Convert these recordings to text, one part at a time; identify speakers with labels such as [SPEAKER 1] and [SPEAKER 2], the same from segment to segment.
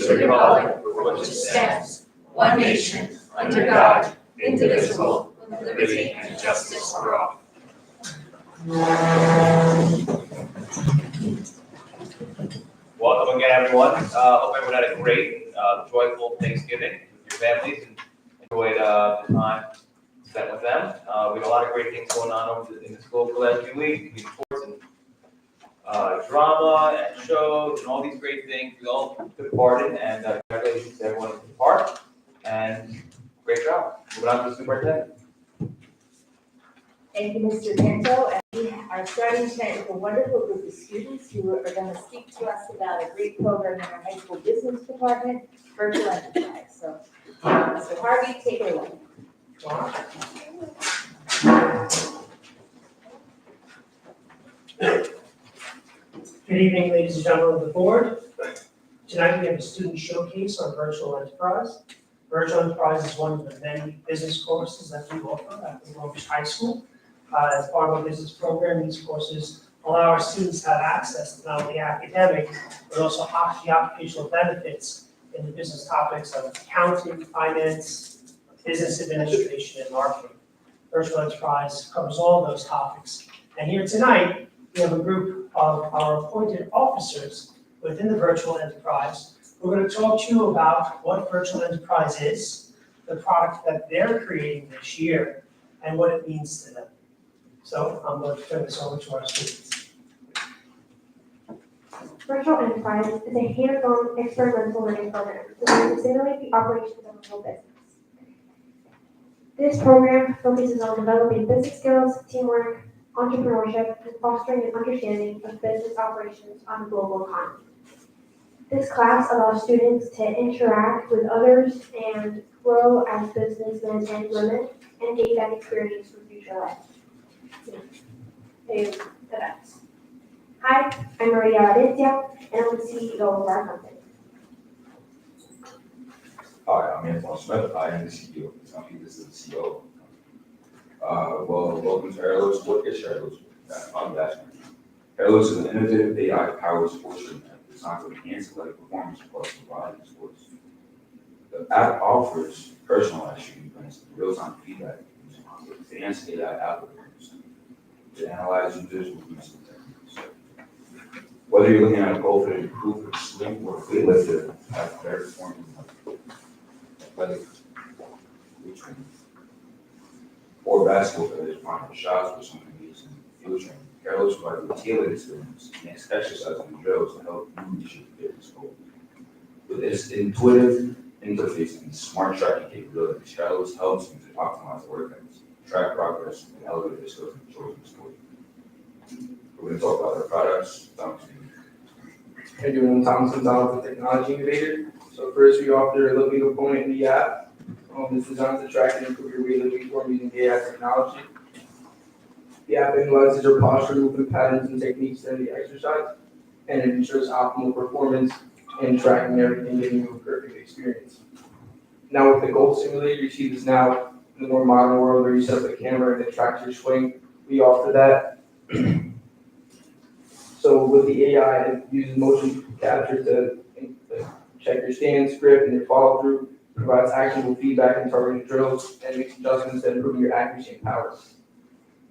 [SPEAKER 1] to the republic for which it stands, one nation, under God, indivisible, with liberty and justice for all. Welcome again, everyone. Hope everyone had a great, joyful Thanksgiving with your families and enjoyed the time spent with them. We have a lot of great things going on in the school for the last few weeks. Sports and drama and shows and all these great things we all took part in, and congratulations to everyone who took part, and great job. Moving on to the superintendent.
[SPEAKER 2] Thank you, Mr. Pinto. And we are starting tonight with a wonderful group of students who are going to speak to us about a great program in our high school business department, virtual enterprise. So, Mr. Harvey, take it away.
[SPEAKER 3] Good evening, ladies and gentlemen of the board. Tonight we have a student showcase on virtual enterprise. Virtual enterprise is one of the many business courses that we offer at the Long Beach High School. As part of our business program, these courses allow our students to have access to not only academic, but also the occupational benefits in the business topics of accounting, finance, business administration, and marketing. Virtual enterprise covers all of those topics. And here tonight, we have a group of our appointed officers within the virtual enterprise. We're going to talk to you about what virtual enterprise is, the product that they're creating this year, and what it means to them. So I'm going to turn this over to our students.
[SPEAKER 4] Virtual Enterprise is a hands-on experimental learning program designed to simulate the operations of a whole business. This program focuses on developing business skills, teamwork, entrepreneurship, and fostering an understanding of business operations on a global economy. This class allows students to interact with others and grow as businessmen and women and gain that experience for future life. Events. Hi, I'm Maria Valencia, and I'm the CEO of our company.
[SPEAKER 5] Hi, I'm Antoine Smith. I am the CEO of the company. This is the CEO. Welcome to Airlux. What is Airlux? I'm asking. Airlux is an innovative AI-powered sports room app designed to enhance athletic performance across a variety of sports. The app offers personalized shooting plans and real-time feedback using advanced AI algorithms to analyze users' movements and techniques. Whether you're looking at a goal for improved swing or a weightlifter at better performance athletic retraining, or basketball players finding shots or something needs in field training, Airlux provides a tailored experience and exercise and drills to help you reach your fitness goals. With its intuitive interface and smart tracking capabilities, Airlux helps you to optimize workouts, track progress, and elevate your skills and joy in the sport. We're going to talk about our products.
[SPEAKER 6] How you doing? Thompson, the technology innovator. So first, we offer a living component in the app. It's designed to track and improve your weightlifting form using AI technology. The app analyzes your posture, movement patterns, and techniques during the exercise, and it ensures optimal performance and tracking everything, giving you a perfect experience. Now with the goal simulator, you see this now in the more modern world where you set up a camera and it tracks your swing. We offer that. So with the AI, it uses motion capture to check your stance, grip, and your follow through, provides actionable feedback and targeted drills, and makes adjustments that improve your accuracy and power.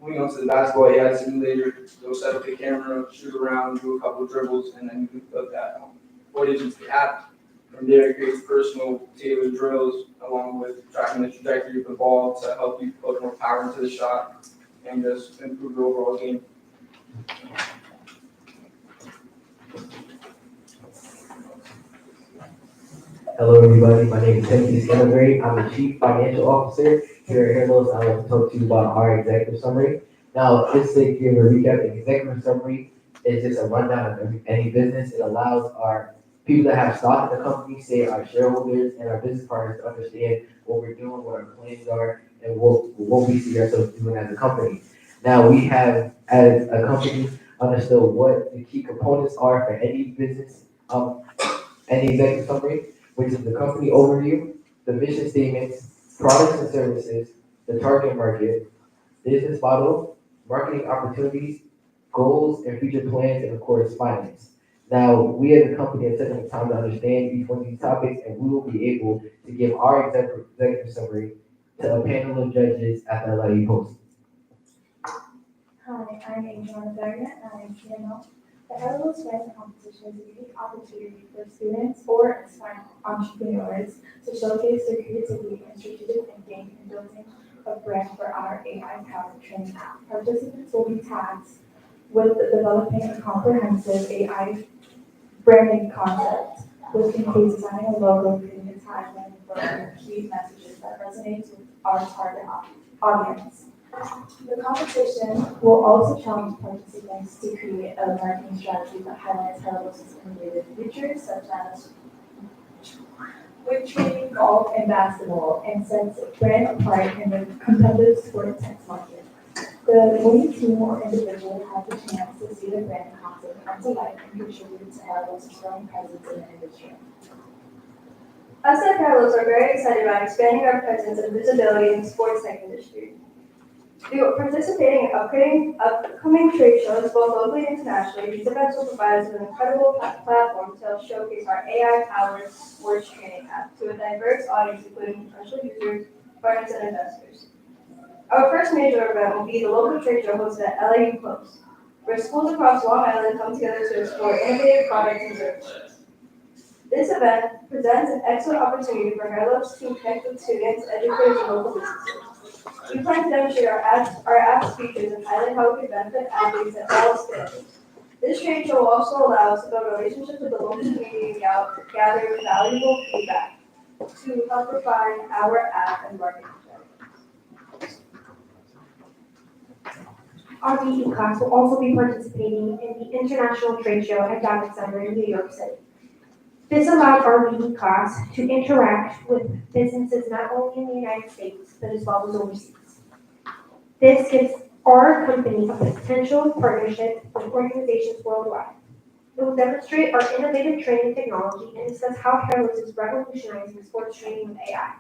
[SPEAKER 6] Moving on to the basketball AI simulator, you'll set up the camera, shoot around, do a couple of dribbles, and then you can put that footage into the app. From there, it creates personal tailored drills along with tracking the trajectory of the ball to help you put more power into the shot and just improve your overall game.
[SPEAKER 7] Hello everybody, my name is Timothy Scanberry. I'm the Chief Financial Officer here at Airlux. I'd like to talk to you about our executive summary. Now, just to give a recap, the executive summary is just a rundown of any business. It allows our people that have stock in the company, say our shareholders and our business partners, to understand what we're doing, what our plans are, and what we see ourselves doing as a company. Now, we have, as a company, understood what the key components are for any business, any executive summary, which is the company overview, the mission statements, products and services, the target market, business model, marketing opportunities, goals and future plans, and of course, finance. Now, we as a company have taken the time to understand each one of these topics, and we will be able to give our executive summary to a panel of judges at the LIU post.
[SPEAKER 8] Hi, I'm Angela Gardner, and I'm PMO. The Hello Science Competition is a unique opportunity for students or aspiring entrepreneurs to showcase their creativity and strategic thinking in building a brand for our AI-powered training app. Participants will be tasked with developing a comprehensive AI branding concept, which includes designing a logo, creating a tagline, and key messages that resonate with our target audience. The competition will also challenge participants to create a marketing strategy that highlights Hello's innovative features, such as with training, golf, and basketball, and sets brand apart in the competitive sports tech market. The winning team or individual have the chance to see the brand concept come to life and contribute to Hello's growing presence in the industry.
[SPEAKER 4] Us at Carlos are very excited about expanding our presence and visibility in the sports tech industry. We will participate in upcoming trade shows, both locally and internationally. These events will provide us with an incredible platform to help showcase our AI-powered sports training app to a diverse audience, including potential users, partners, and investors. Our first major event will be the local trade show hosted at LIU Post, where schools across Long Island come together to explore innovative products and services. This event presents an excellent opportunity for Hello's to connect with students, educators, and local businesses. We plan to demonstrate our app's features and highlight how it can benefit athletes at all scales. This trade show will also allow us to build relationships with the local community and gather valuable feedback to help refine our app and marketing strategies. Our BE class will also be participating in the International Trade Show at Javits Center in New York City. This allowed our BE class to interact with businesses not only in the United States, but as well as overseas. This gives our company a potential partnership with organizations worldwide. It will demonstrate our innovative training technology and discuss how Carlos is revolutionizing sports training with AI.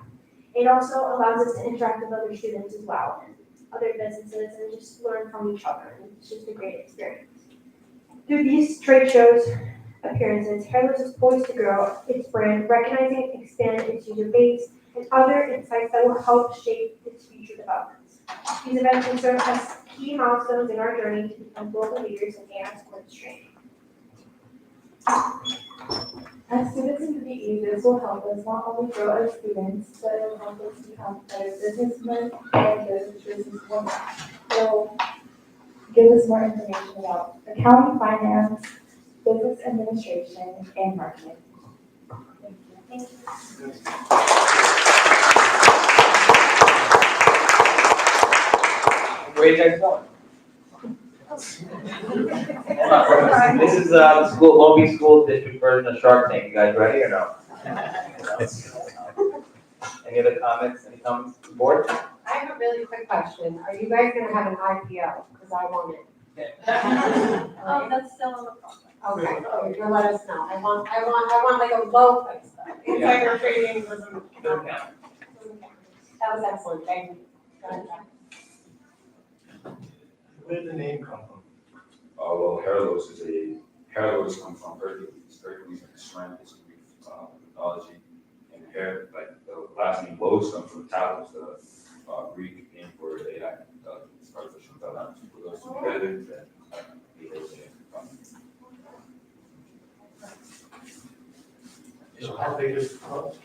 [SPEAKER 4] It also allows us to interact with other students as well, and other businesses, and just learn from each other. It's just a great experience. Through these trade shows appearances, Carlos is poised to grow its brand, recognizing and expand its user base, and other insights that will help shape its future developments. These events will serve as key milestones in our journey to become global leaders in AI sports training.
[SPEAKER 8] As students in the BE, this will help us not only grow as students, but it will help us become better businessmen and businesswomen. It will give us more information about accounting, finance, business administration, and marketing. Thank you.
[SPEAKER 1] Where you guys going? This is the school, Long Beach School District version of Shark Tank. You guys ready or no? Any other comments? Any comments from the board?
[SPEAKER 9] I have a really quick question. Are you guys gonna have an IPO? Because I want it.
[SPEAKER 8] That's still in the process.
[SPEAKER 9] Okay, you'll let us know. I want like a low price stuff. Insider trading doesn't
[SPEAKER 1] Doesn't
[SPEAKER 9] count.
[SPEAKER 1] count.
[SPEAKER 9] That was excellent, thank you. Go ahead, Jack.
[SPEAKER 10] Where did the name come from?
[SPEAKER 5] Well, Herlos comes from Hercules. Hercules is the strength, it's Greek mythology. And like the last name Los comes from Talos, the Greek name for AI, artificial intelligence. For those two together,
[SPEAKER 10] So how big is the club?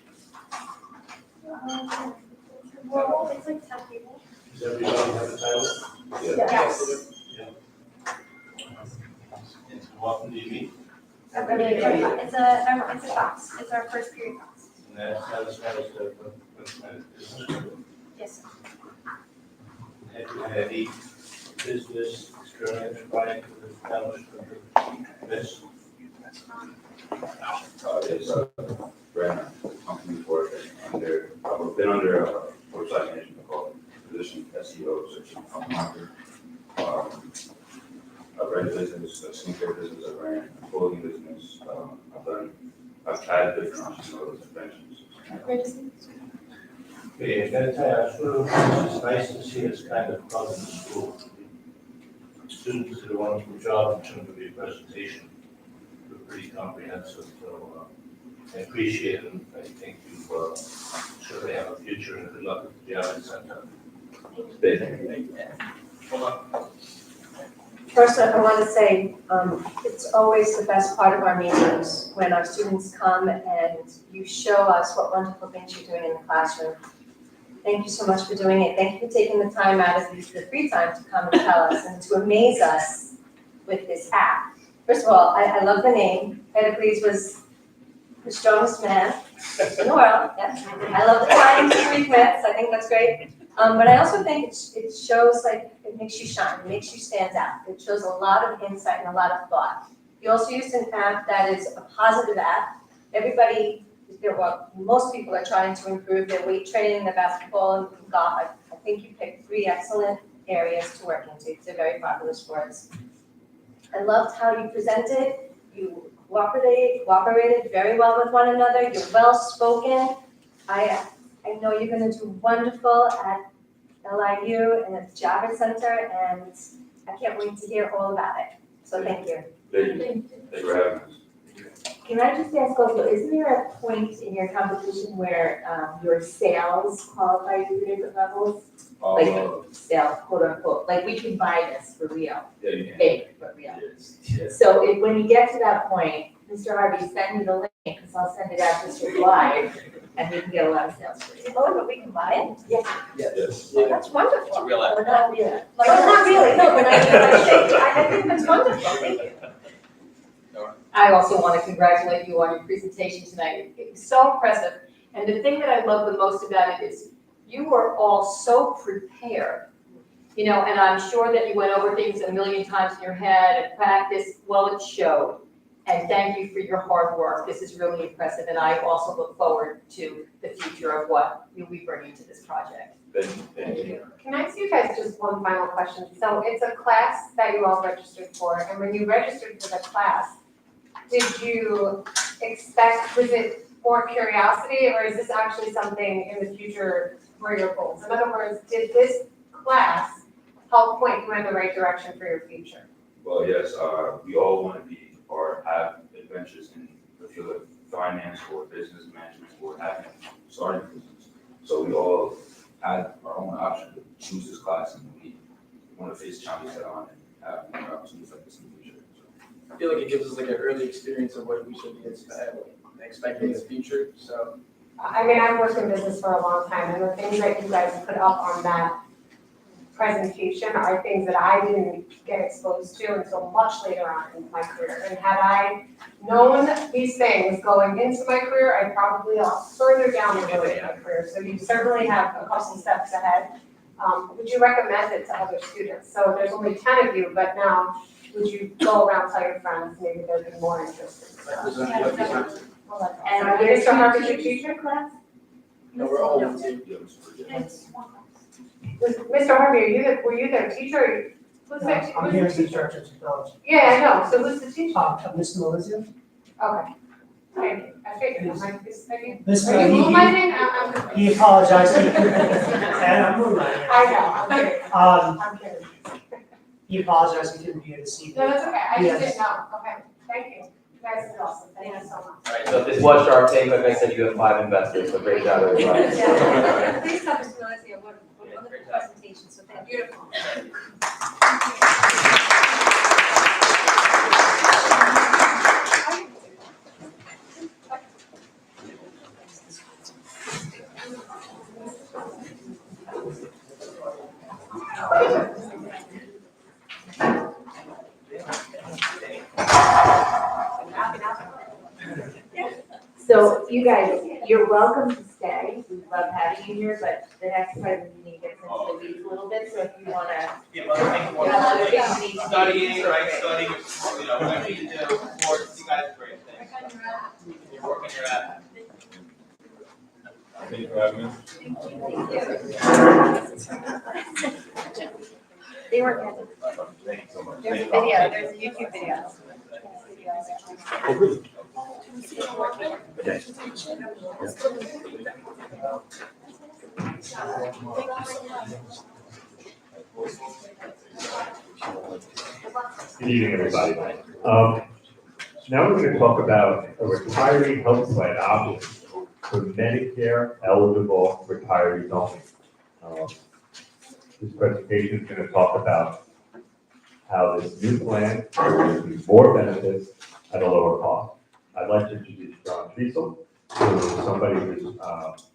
[SPEAKER 8] Well, it's like 10 people.
[SPEAKER 10] Does everybody have a title?
[SPEAKER 8] Yes.
[SPEAKER 10] And so often do you meet?
[SPEAKER 8] It's a class. It's our first period class.
[SPEAKER 10] And that's what kind of business you do?
[SPEAKER 8] Yes.
[SPEAKER 10] Have you had any business experience prior to the establishment of this?
[SPEAKER 5] It's a brand company for it. I've been under a website management called position SEO, search engine marketer. I've ran a business, a skincare business, I've ran a clothing business, I've had different entrepreneurial interventions.
[SPEAKER 10] Okay, I gotta tell you, it's nice to see this kind of club in the school. Students did a wonderful job in terms of your presentation. pretty comprehensive, so I appreciate it. I think you certainly have a future, and good luck with the job in Center.
[SPEAKER 11] First, I want to say, it's always the best part of our meetings when our students come and you show us what wonderful things you're doing in the classroom. Thank you so much for doing it. Thank you for taking the time out of the free time to come and tell us and to amaze us with this app. First of all, I love the name. Pericles was the strongest man in the world. Yes. I love the Italian Greek myths. I think that's great. But I also think it shows, like, it makes you shine, it makes you stand out. It shows a lot of insight and a lot of thought. You also used an app that is a positive app. Everybody, well, most people are trying to improve their weight training, their basketball, and golf. I think you picked 3 excellent areas to work into. They're very popular sports. I loved how you presented. You cooperated very well with one another. You're well-spoken. I know you're going to do wonderful at LIU and at the Javits Center, and I can't wait to hear all about it. So thank you.
[SPEAKER 5] Thank you. Thank you for having us.
[SPEAKER 2] Can I just ask also, isn't there a point in your competition where your sales qualify you for different levels? Like sales, quote unquote, like we can buy this for real,
[SPEAKER 5] Yeah, you can.
[SPEAKER 2] fake, but real.
[SPEAKER 5] Yes.
[SPEAKER 2] So when you get to that point, Mr. Harvey, send me the link, because I'll send it out just for live, and we can get a lot of sales for you.
[SPEAKER 11] Oh, but we can buy it?
[SPEAKER 2] Yes.
[SPEAKER 5] Yes.
[SPEAKER 11] Oh, that's wonderful.
[SPEAKER 1] It's a real app.
[SPEAKER 2] Or not really.
[SPEAKER 11] No, not really, no, but I think that's wonderful, thank you.
[SPEAKER 12] I also want to congratulate you on your presentation tonight. It was so impressive. And the thing that I love the most about it is you were all so prepared. You know, and I'm sure that you went over things a million times in your head and practiced. Well, it showed. And thank you for your hard work. This is really impressive. And I also look forward to the future of what you'll be bringing to this project.
[SPEAKER 5] Thank you.
[SPEAKER 9] Can I ask you guys just one final question? So it's a class that you all registered for, and when you registered for the class, did you expect, was it more curiosity, or is this actually something in the future for your goals? In other words, did this class help point you in the right direction for your future?
[SPEAKER 5] Well, yes, we all want to be or have adventures in the field of finance or business management or having starting a business. So we all had our own option to choose this class, and we want to face challenges head on and have more opportunities like this in the future.
[SPEAKER 13] I feel like it gives us like an early experience of what we should be expecting in the future, so.
[SPEAKER 9] I mean, I've worked in business for a long time, and the things that you guys put up on that presentation are things that I didn't get exposed to until much later on in my career. And had I known these things going into my career, I'd probably further down the road in my career. So you certainly have a couple steps ahead. Would you recommend it to other students? So there's only 10 of you, but now would you go around tell your friends, maybe they'd be more interested?
[SPEAKER 2] And
[SPEAKER 9] are
[SPEAKER 2] there
[SPEAKER 9] Mr. Harvey your
[SPEAKER 2] teachers
[SPEAKER 9] teacher?
[SPEAKER 2] class?
[SPEAKER 13] No, we're all in two.
[SPEAKER 9] Mr. Harvey, were you their teacher? Who's
[SPEAKER 3] No,
[SPEAKER 9] their,
[SPEAKER 3] I'm
[SPEAKER 9] who's
[SPEAKER 3] here
[SPEAKER 9] the
[SPEAKER 3] as the
[SPEAKER 9] teacher?
[SPEAKER 3] director of technology.
[SPEAKER 9] Yeah, I know, so who's the teacher?
[SPEAKER 3] Mr. Melizia?
[SPEAKER 9] Okay. Thank you. I figured, I'm like, are you
[SPEAKER 3] Mr.
[SPEAKER 9] moonlighting? I'm confused.
[SPEAKER 3] He apologized. And I'm moonlighting.
[SPEAKER 9] I know, I'm kidding. I'm kidding.
[SPEAKER 3] He apologized he couldn't be here this evening.
[SPEAKER 9] No, that's okay, I just
[SPEAKER 3] Yes.
[SPEAKER 9] didn't know. Okay, thank you. You guys are awesome, thank you so much.
[SPEAKER 1] All right, so if this was Shark Tank, like I said, you have 5 investors, so great job, everybody.
[SPEAKER 11] Yeah. Please tell Mr. Melizia what wonderful presentation, so thank you.
[SPEAKER 9] Beautiful.
[SPEAKER 2] So you guys, you're welcome to stay. We love having you here, but the next part of the meeting gets into the weeds a little bit, so if you wanna.
[SPEAKER 1] Yeah, other things you want
[SPEAKER 2] Yeah, other
[SPEAKER 1] to
[SPEAKER 2] things you need
[SPEAKER 1] do,
[SPEAKER 2] to
[SPEAKER 1] studying,
[SPEAKER 2] do.
[SPEAKER 1] right, studying, you know, whatever you do, sports, you guys are great, thanks. You're working your app.
[SPEAKER 5] Thank you for having us.
[SPEAKER 11] They weren't getting.
[SPEAKER 5] Thank you so much.
[SPEAKER 11] There's a video, there's a YouTube video.
[SPEAKER 5] Oh, really?
[SPEAKER 14] Good evening, everybody. Now we're gonna talk about a retiree health plan option for Medicare eligible retirees only. This presentation is gonna talk about how this new plan will give you more benefits at a lower cost. I'd like to introduce John Treasel, who is somebody who's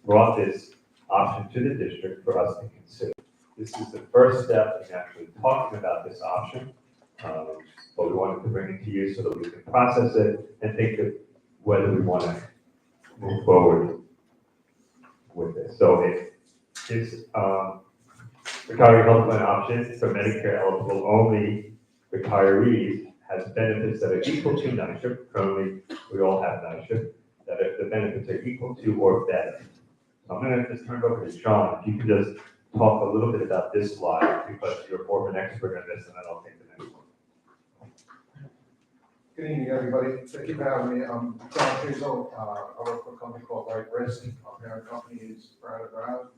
[SPEAKER 14] brought this option to the district for us to consider. This is the first step in actually talking about this option, but we wanted to bring it to you so that we can process it and think of whether we want to move forward with this. So it's retiree health plan option for Medicare eligible only retirees has benefits that are equal to night shift. Currently, we all have night shift, that if the benefits are equal to or better. So I'm gonna just turn it over to Sean. If you could just talk a little bit about this slide, because you're more of an expert in this, and then I'll take the next one.
[SPEAKER 15] Good evening, everybody. Thank you for having me. I'm John Treasel. I work for a company called Right Risk. Our parent company is Brown & Brown.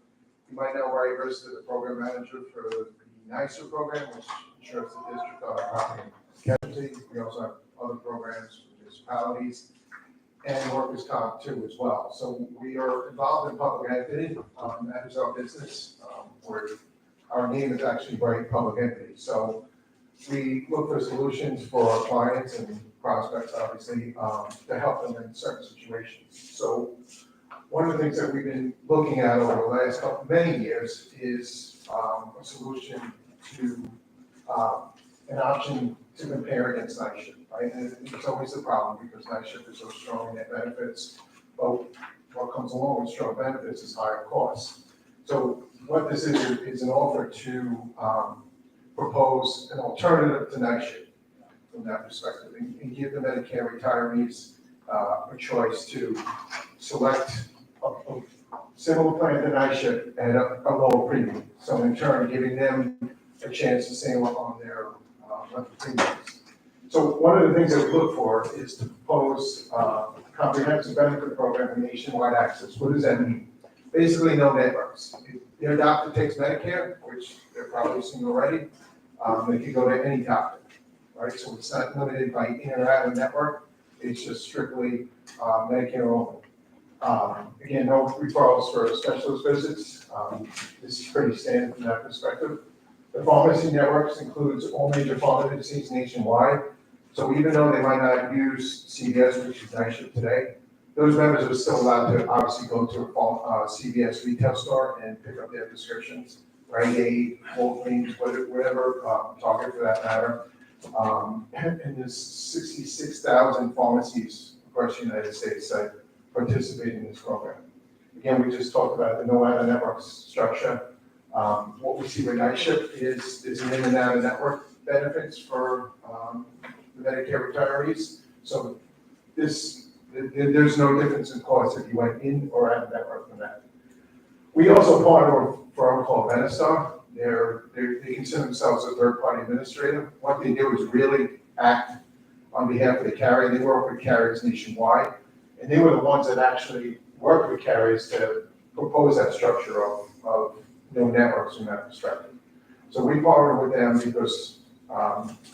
[SPEAKER 15] You might know Right Risk is the program manager for the NYSER program, which ensures the district on property and casualty. We also have other programs for municipalities and workers' comp too as well. So we are involved in public entity, that is our business, where our name is actually Bright Public Entity. So we look for solutions for our clients and prospects, obviously, to help them in certain situations. So one of the things that we've been looking at over the last many years is a solution to an option to compare against night shift, right? And it's always the problem because night shift is so strong in their benefits, but what comes along with strong benefits is higher costs. So what this is an offer to propose an alternative to night shift from that perspective and give the Medicare retirees a choice to select a similar plan to night shift at a lower premium. So in turn, giving them a chance to save on their monthly premiums. So one of the things that we look for is to propose a comprehensive benefit program with nationwide access. What does that mean? Basically, no networks. If their doctor takes Medicare, which they're probably seeing already, they can go to any doctor, right? So it's not limited by in or out of network. It's just strictly Medicare only. Again, no referrals for specialist visits. This is pretty standard from that perspective. The pharmacy networks includes all major pharmacies nationwide. So even though they might not use CVS, which is night shift today, those members are still allowed to obviously go to a CVS retail store and pick up their prescriptions, Rite Aid, Walgreens, whatever, Target for that matter. And there's 66,000 pharmacies across the United States that participate in this program. Again, we just talked about the no out-of-network structure. What we see with night shift is an in and out of network benefits for the Medicare retirees. So there's no difference in cost if you went in or out of network from that. We also partner with a firm called Venistar. They consider themselves a third-party administrator. What they do is really act on behalf of the carrier. They work with carriers nationwide, and they were the ones that actually worked with carriers to propose that structure of no networks from that perspective. So we partner with them because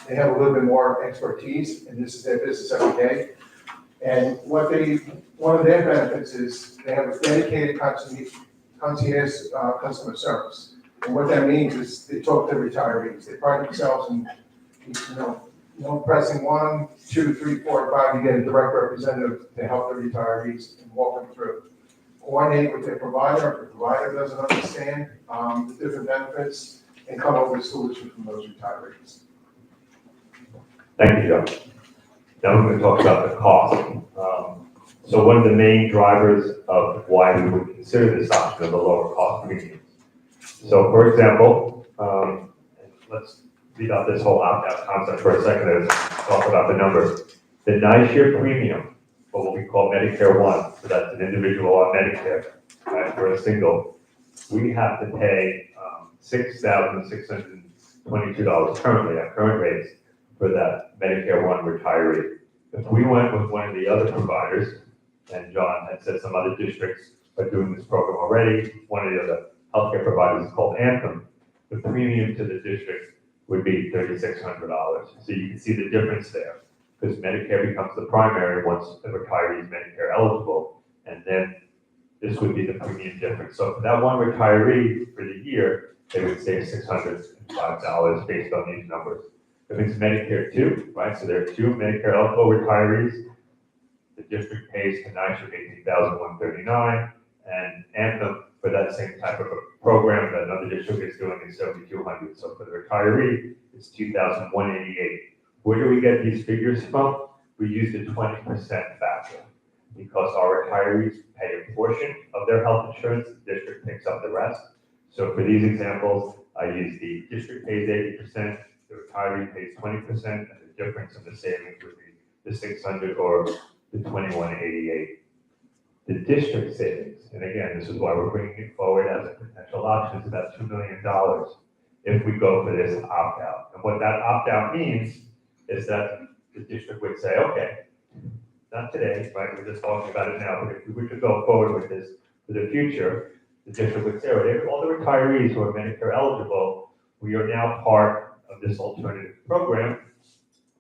[SPEAKER 15] they have a little bit more expertise, and this is their business every day. And one of their benefits is they have a dedicated concierge customer service. And what that means is they talk to retirees. They pride themselves in, pressing 1, 2, 3, 4, 5, you get a direct representative to help the retirees and walk them through. Coordinate with their provider. If the provider doesn't understand the different benefits, and come up with a solution from those retirees.
[SPEAKER 14] Thank you, Joe. Now we're going to talk about the cost. So one of the main drivers of why we would consider this option of the lower cost premiums. So for example, let's leave out this whole opt-out concept for a second and talk about the numbers. The night shift premium, or what we call Medicare One, so that's an individual on Medicare, right, for a single, we have to pay $6,622 currently at current rates for that Medicare One retiree. If we went with one of the other providers, and John had said some other districts are doing this program already, one of the other healthcare providers is called Anthem, the premium to the district would be $3,600. So you can see the difference there. because Medicare becomes the primary once a retiree is Medicare eligible, and then this would be the premium difference. So for that one retiree for the year, they would save $605 based on these numbers. If it's Medicare 2, right, so there are 2 Medicare eligible retirees, the district pays to NYCHIP $18,139, and Anthem for that same type of a program that another district is doing is $7,200. So for the retiree, it's $2,188. Where do we get these figures from? We use the 20% factor because our retirees pay a portion of their health insurance, the district picks up the rest. So for these examples, I use the district pays 80%, the retiree pays 20%, and the difference in the savings would be the 600 or the 2188. The district savings, and again, this is why we're bringing it forward as a potential option, is about $2 million if we go for this opt-out. And what that opt-out means is that the district would say, okay, not today, right, we're just talking about it now, but if we were to go forward with this for the future, the district would say, all the retirees who are Medicare eligible, we are now part of this alternative program,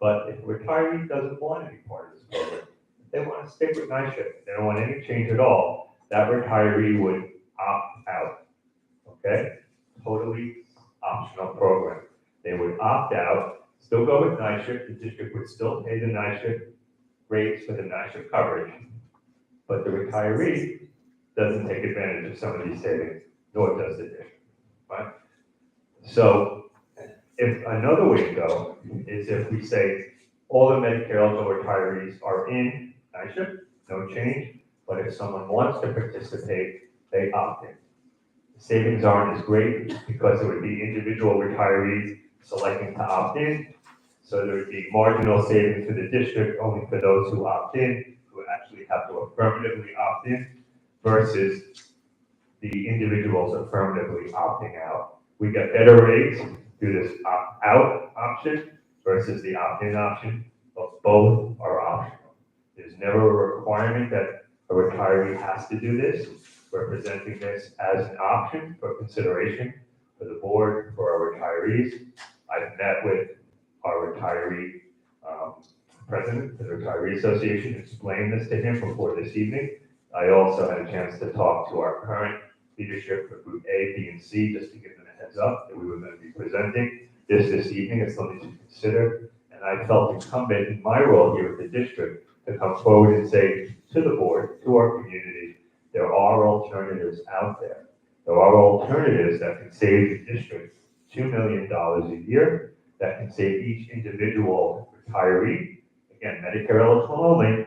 [SPEAKER 14] but if a retiree doesn't want to be part of this program, if they want to stick with NYCHIP, they don't want any change at all, that retiree would opt out, okay? Totally optional program. They would opt out, still go with NYCHIP, the district would still pay the NYCHIP rates for the NYCHIP coverage, but the retiree doesn't take advantage of some of these savings, nor does the district, right? So if another way to go is if we say all the Medicare eligible retirees are in NYCHIP, no change, but if someone wants to participate, they opt in. The savings aren't as great because it would be individual retirees selecting to opt in, so there would be marginal savings to the district only for those who opt in, who actually have to affirmatively opt in, versus the individuals affirmatively opting out. We get better rates through this opt-out option versus the opt-in option, but both are optional. There's never a requirement that a retiree has to do this. We're presenting this as an option for consideration for the board, for our retirees. I've met with our retiree president, the Retiree Association, explained this to him before this evening. I also had a chance to talk to our current leadership for Group A, B, and C, just to give them a heads up that we were going to be presenting this evening. It's something to consider. And I felt incumbent in my role here at the district to come forward and say to the board, to our community, there are alternatives out there. There are alternatives that can save the district $2 million a year, that can save each individual retiree, again, Medicare eligible only,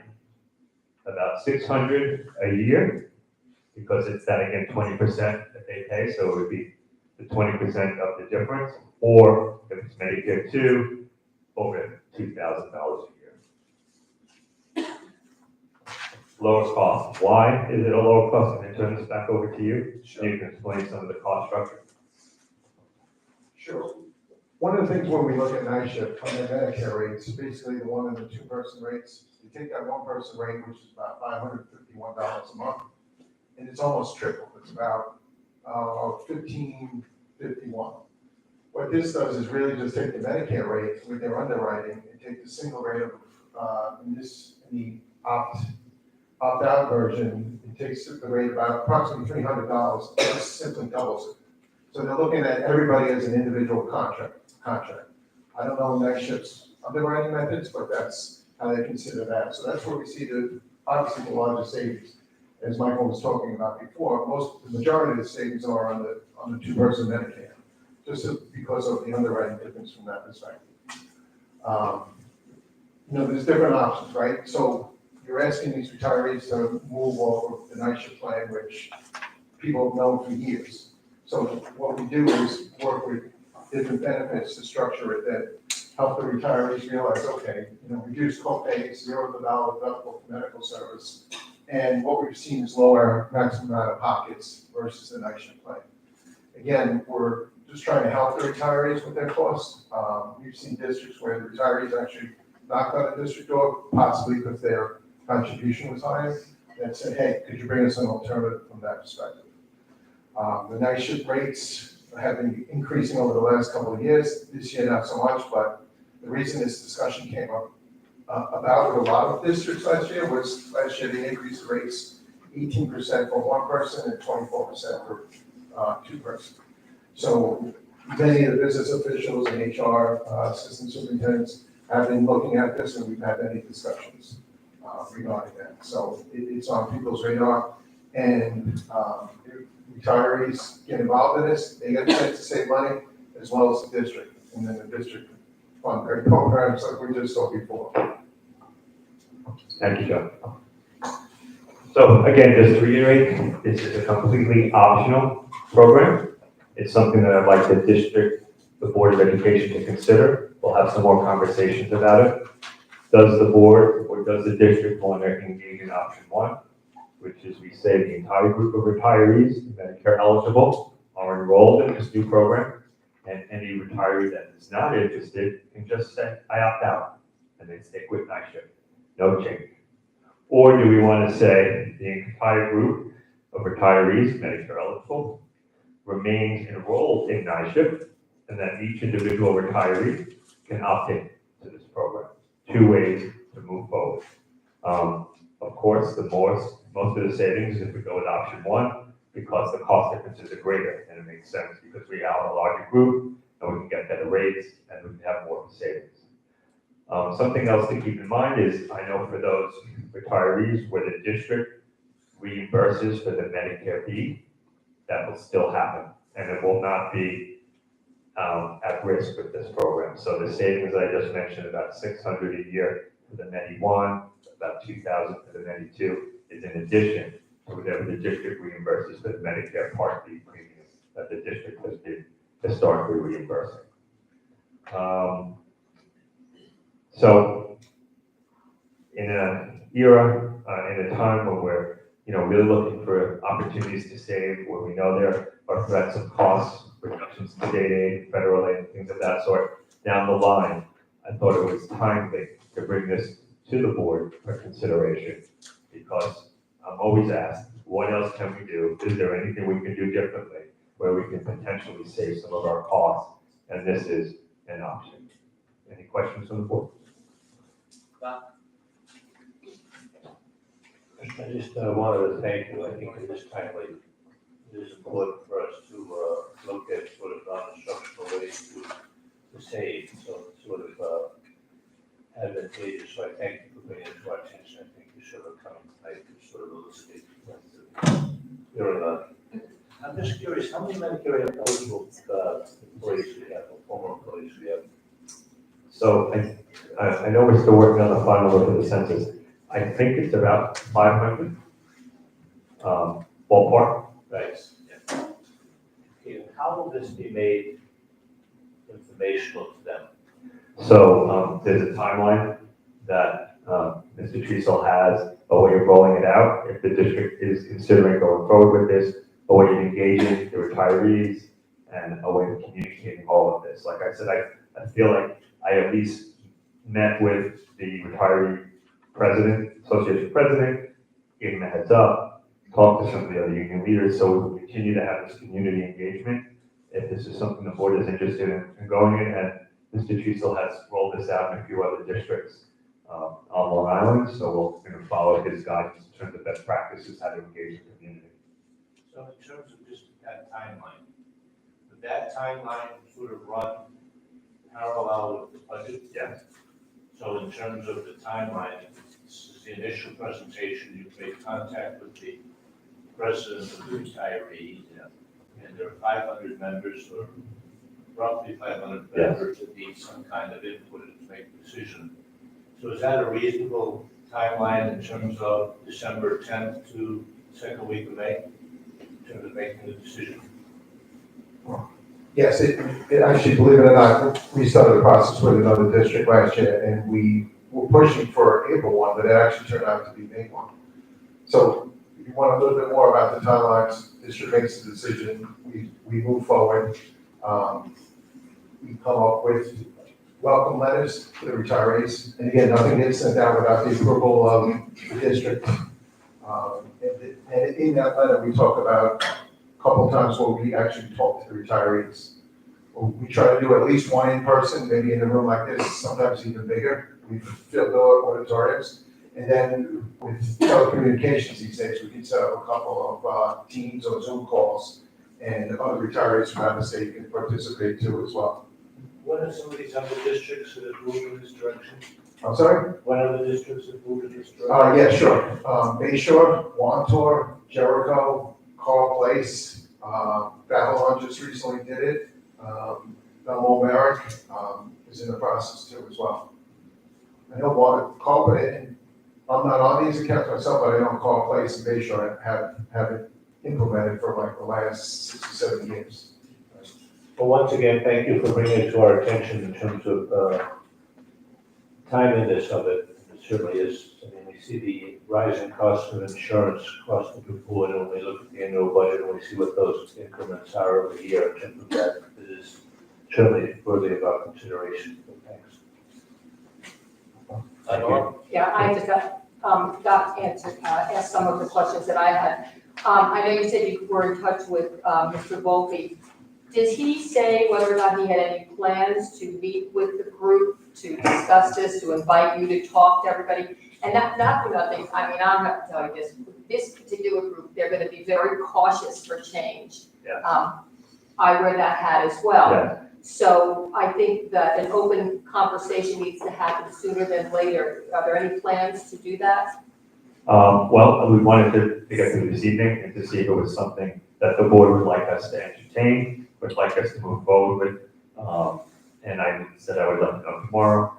[SPEAKER 14] about $600 a year, because it's that, again, 20% that they pay, so it would be the 20% of the difference, or if it's Medicare 2, over $2,000 a year. Lowest cost. Why is it a lower cost? I'm going to turn this back over to you. Sure. You can explain some of the cost structure.
[SPEAKER 15] Sure. One of the things when we look at NYCHIP on the Medicare rates, basically the 1 and the 2 person rates, you take that 1 person rate, which is about $551 a month, and it's almost triple. It's about $1,551. What this does is really just take the Medicare rate with their underwriting and take the single rate of in the opt-out version, it takes the rate about approximately $300, and just simply doubles it. So they're looking at everybody as an individual contract. I don't know NYCHIP's underwriting methods, but that's how they consider that. So that's where we see obviously the largest savings, as Michael was talking about before. The majority of the savings are on the 2 person Medicare, just because of the underwriting difference from that perspective. There's different options, right? So you're asking these retirees to move off of the NYCHIP plan, which people have known for years. So what we do is work with different benefits to structure it that help the retirees realize, okay, reduce co-pays, $0 deductible for medical service. And what we've seen is lower maximum out of pockets versus the NYCHIP plan. Again, we're just trying to help the retirees with their costs. We've seen districts where the retirees actually knocked on a district door, possibly because their contribution was higher, and said, hey, could you bring us an alternative from that perspective? The NYCHIP rates have been increasing over the last couple of years. This year, not so much, but the reason this discussion came up about a lot of districts last year was, last year they increased the rates 18% for one person and 24% for two person. So many of the business officials and HR assistant superintendents have been looking at this, and we've had many discussions regarding that. So it's on people's radar, and retirees get involved in this, they get a chance to save money, as well as the district, and then the district fund their programs like we just saw before.
[SPEAKER 14] Thank you, John. So again, just to reiterate, this is a completely optional program. It's something that I'd like the district, the Board of Education to consider. We'll have some more conversations about it. Does the board or does the district want to engage in option one, which is we say the entire group of retirees, Medicare eligible, are enrolled in this new program, and any retiree that is not interested can just say, I opt out, and then stick with night shift, no change. Or do we want to say the entire group of retirees, Medicare eligible, remains enrolled in night shift, and that each individual retiree can opt in to this program? Two ways to move forward. Of course, most of the savings is if we go with option one, because the cost differences are greater, and it makes sense because we have a larger group, and we can get better rates, and we can have more savings. Something else to keep in mind is, I know for those retirees where the district reimburses for the Medicare fee, that will still happen, and it will not be at risk with this program. So the savings I just mentioned, about $600 a year for the Medi 1, about $2,000 for the Medi 2, is in addition to whatever the district reimburses for the Medicare Part B premium that the district has been historically reimbursing. So in an era, in a time when we're really looking for opportunities to save, where we know there are threats of costs, reductions to state aid, federal aid, things of that sort down the line, I thought it was timely to bring this to the board for consideration, because I'm always asked, what else can we do? Is there anything we can do differently where we can potentially save some of our costs? And this is an option. Any questions from the board?
[SPEAKER 10] I just wanted to thank you. I think at this time, it is important for us to look at sort of non-instructional ways to save, so it's sort of advantageous. So I thank you for bringing it to our attention. I think you should have come tonight to sort of elucidate I'm just curious, how many Medicare eligible employees do we have, or former employees do we have?
[SPEAKER 14] So I know we're still working on the final look of the census. I think it's about 500 ballpark.
[SPEAKER 10] Right. Yeah. Okay, and how will this be made informational to them?
[SPEAKER 14] So there's a timeline that Mr. Treasel has, a way of rolling it out. If the district is considering going forward with this, a way of engaging the retirees, and a way of communicating all of this. Like I said, I feel like I at least met with the retiree president, association president, gave him a heads up, talked to some of the other union leaders, so we will continue to have this community engagement. If this is something the board is interested in going in, and Mr. Treasel has rolled this out in a few other districts on Long Island, so we're going to follow his guidance in terms of best practices, how to engage the community.
[SPEAKER 10] So in terms of just that timeline, would that timeline sort of run parallel with the budget?
[SPEAKER 14] Yes.
[SPEAKER 10] So in terms of the timeline, this is the initial presentation, you've made contact with the president of the retiree, and there are 500 members, or roughly 500 members that need some kind of input to make a decision. So is that a reasonable timeline in terms of December 10th to second week of May, in terms of making the decision?
[SPEAKER 15] Yes, it actually, believe it or not, we started the process with another district last year, and we were pushing for April 1, but it actually turned out to be May 1. So if you want a little bit more about the timelines, district makes the decision, we move forward. We come up with welcome letters to the retirees, and again, nothing gets sent out without the approval of the district. And in that letter, we talk about a couple of times where we actually talk to the retirees. We try to do at least one in person, maybe in a room like this, sometimes even bigger. we filled auditoriums. And then with telecommunications these days, we can set up a couple of Teams or Zoom calls, and other retirees from out of state can participate too as well.
[SPEAKER 10] What are some of these other districts that have moved in this direction?
[SPEAKER 15] I'm sorry?
[SPEAKER 10] What other districts have moved in this direction?
[SPEAKER 15] Yeah, sure. Bay Shore, Wantor, Jericho, Carl Place, Babylon just recently did it. Belmont Merrick is in the process too as well. I know Carl, and I'm not on these accounts myself, but I know Carl Place and Bay Shore have it implemented for like the last 6 or 7 years.
[SPEAKER 10] Well, once again, thank you for bringing it to our attention in terms of timeliness of it. It certainly is. I mean, we see the rising cost of insurance across the board, and when we look at the annual budget and we see what those increments are over the year in terms of that, it is certainly worthy of our consideration. So thanks.
[SPEAKER 12] Yeah, I just got answered, asked some of the questions that I had. I know you said you were in touch with Mr. Volpe. Did he say whether or not he had any plans to meet with the group to discuss this, to invite you to talk to everybody? And not for nothing, I mean, I'm not telling you this particular group, they're gonna be very cautious for change.
[SPEAKER 14] Yeah.
[SPEAKER 12] I wear that hat as well.
[SPEAKER 14] Yeah.
[SPEAKER 12] So I think that an open conversation needs to happen sooner than later. Are there any plans to do that?
[SPEAKER 14] Well, we wanted to get through this evening and to see if it was something that the board would like us to entertain, would like us to move forward with. And I said I would let you know tomorrow,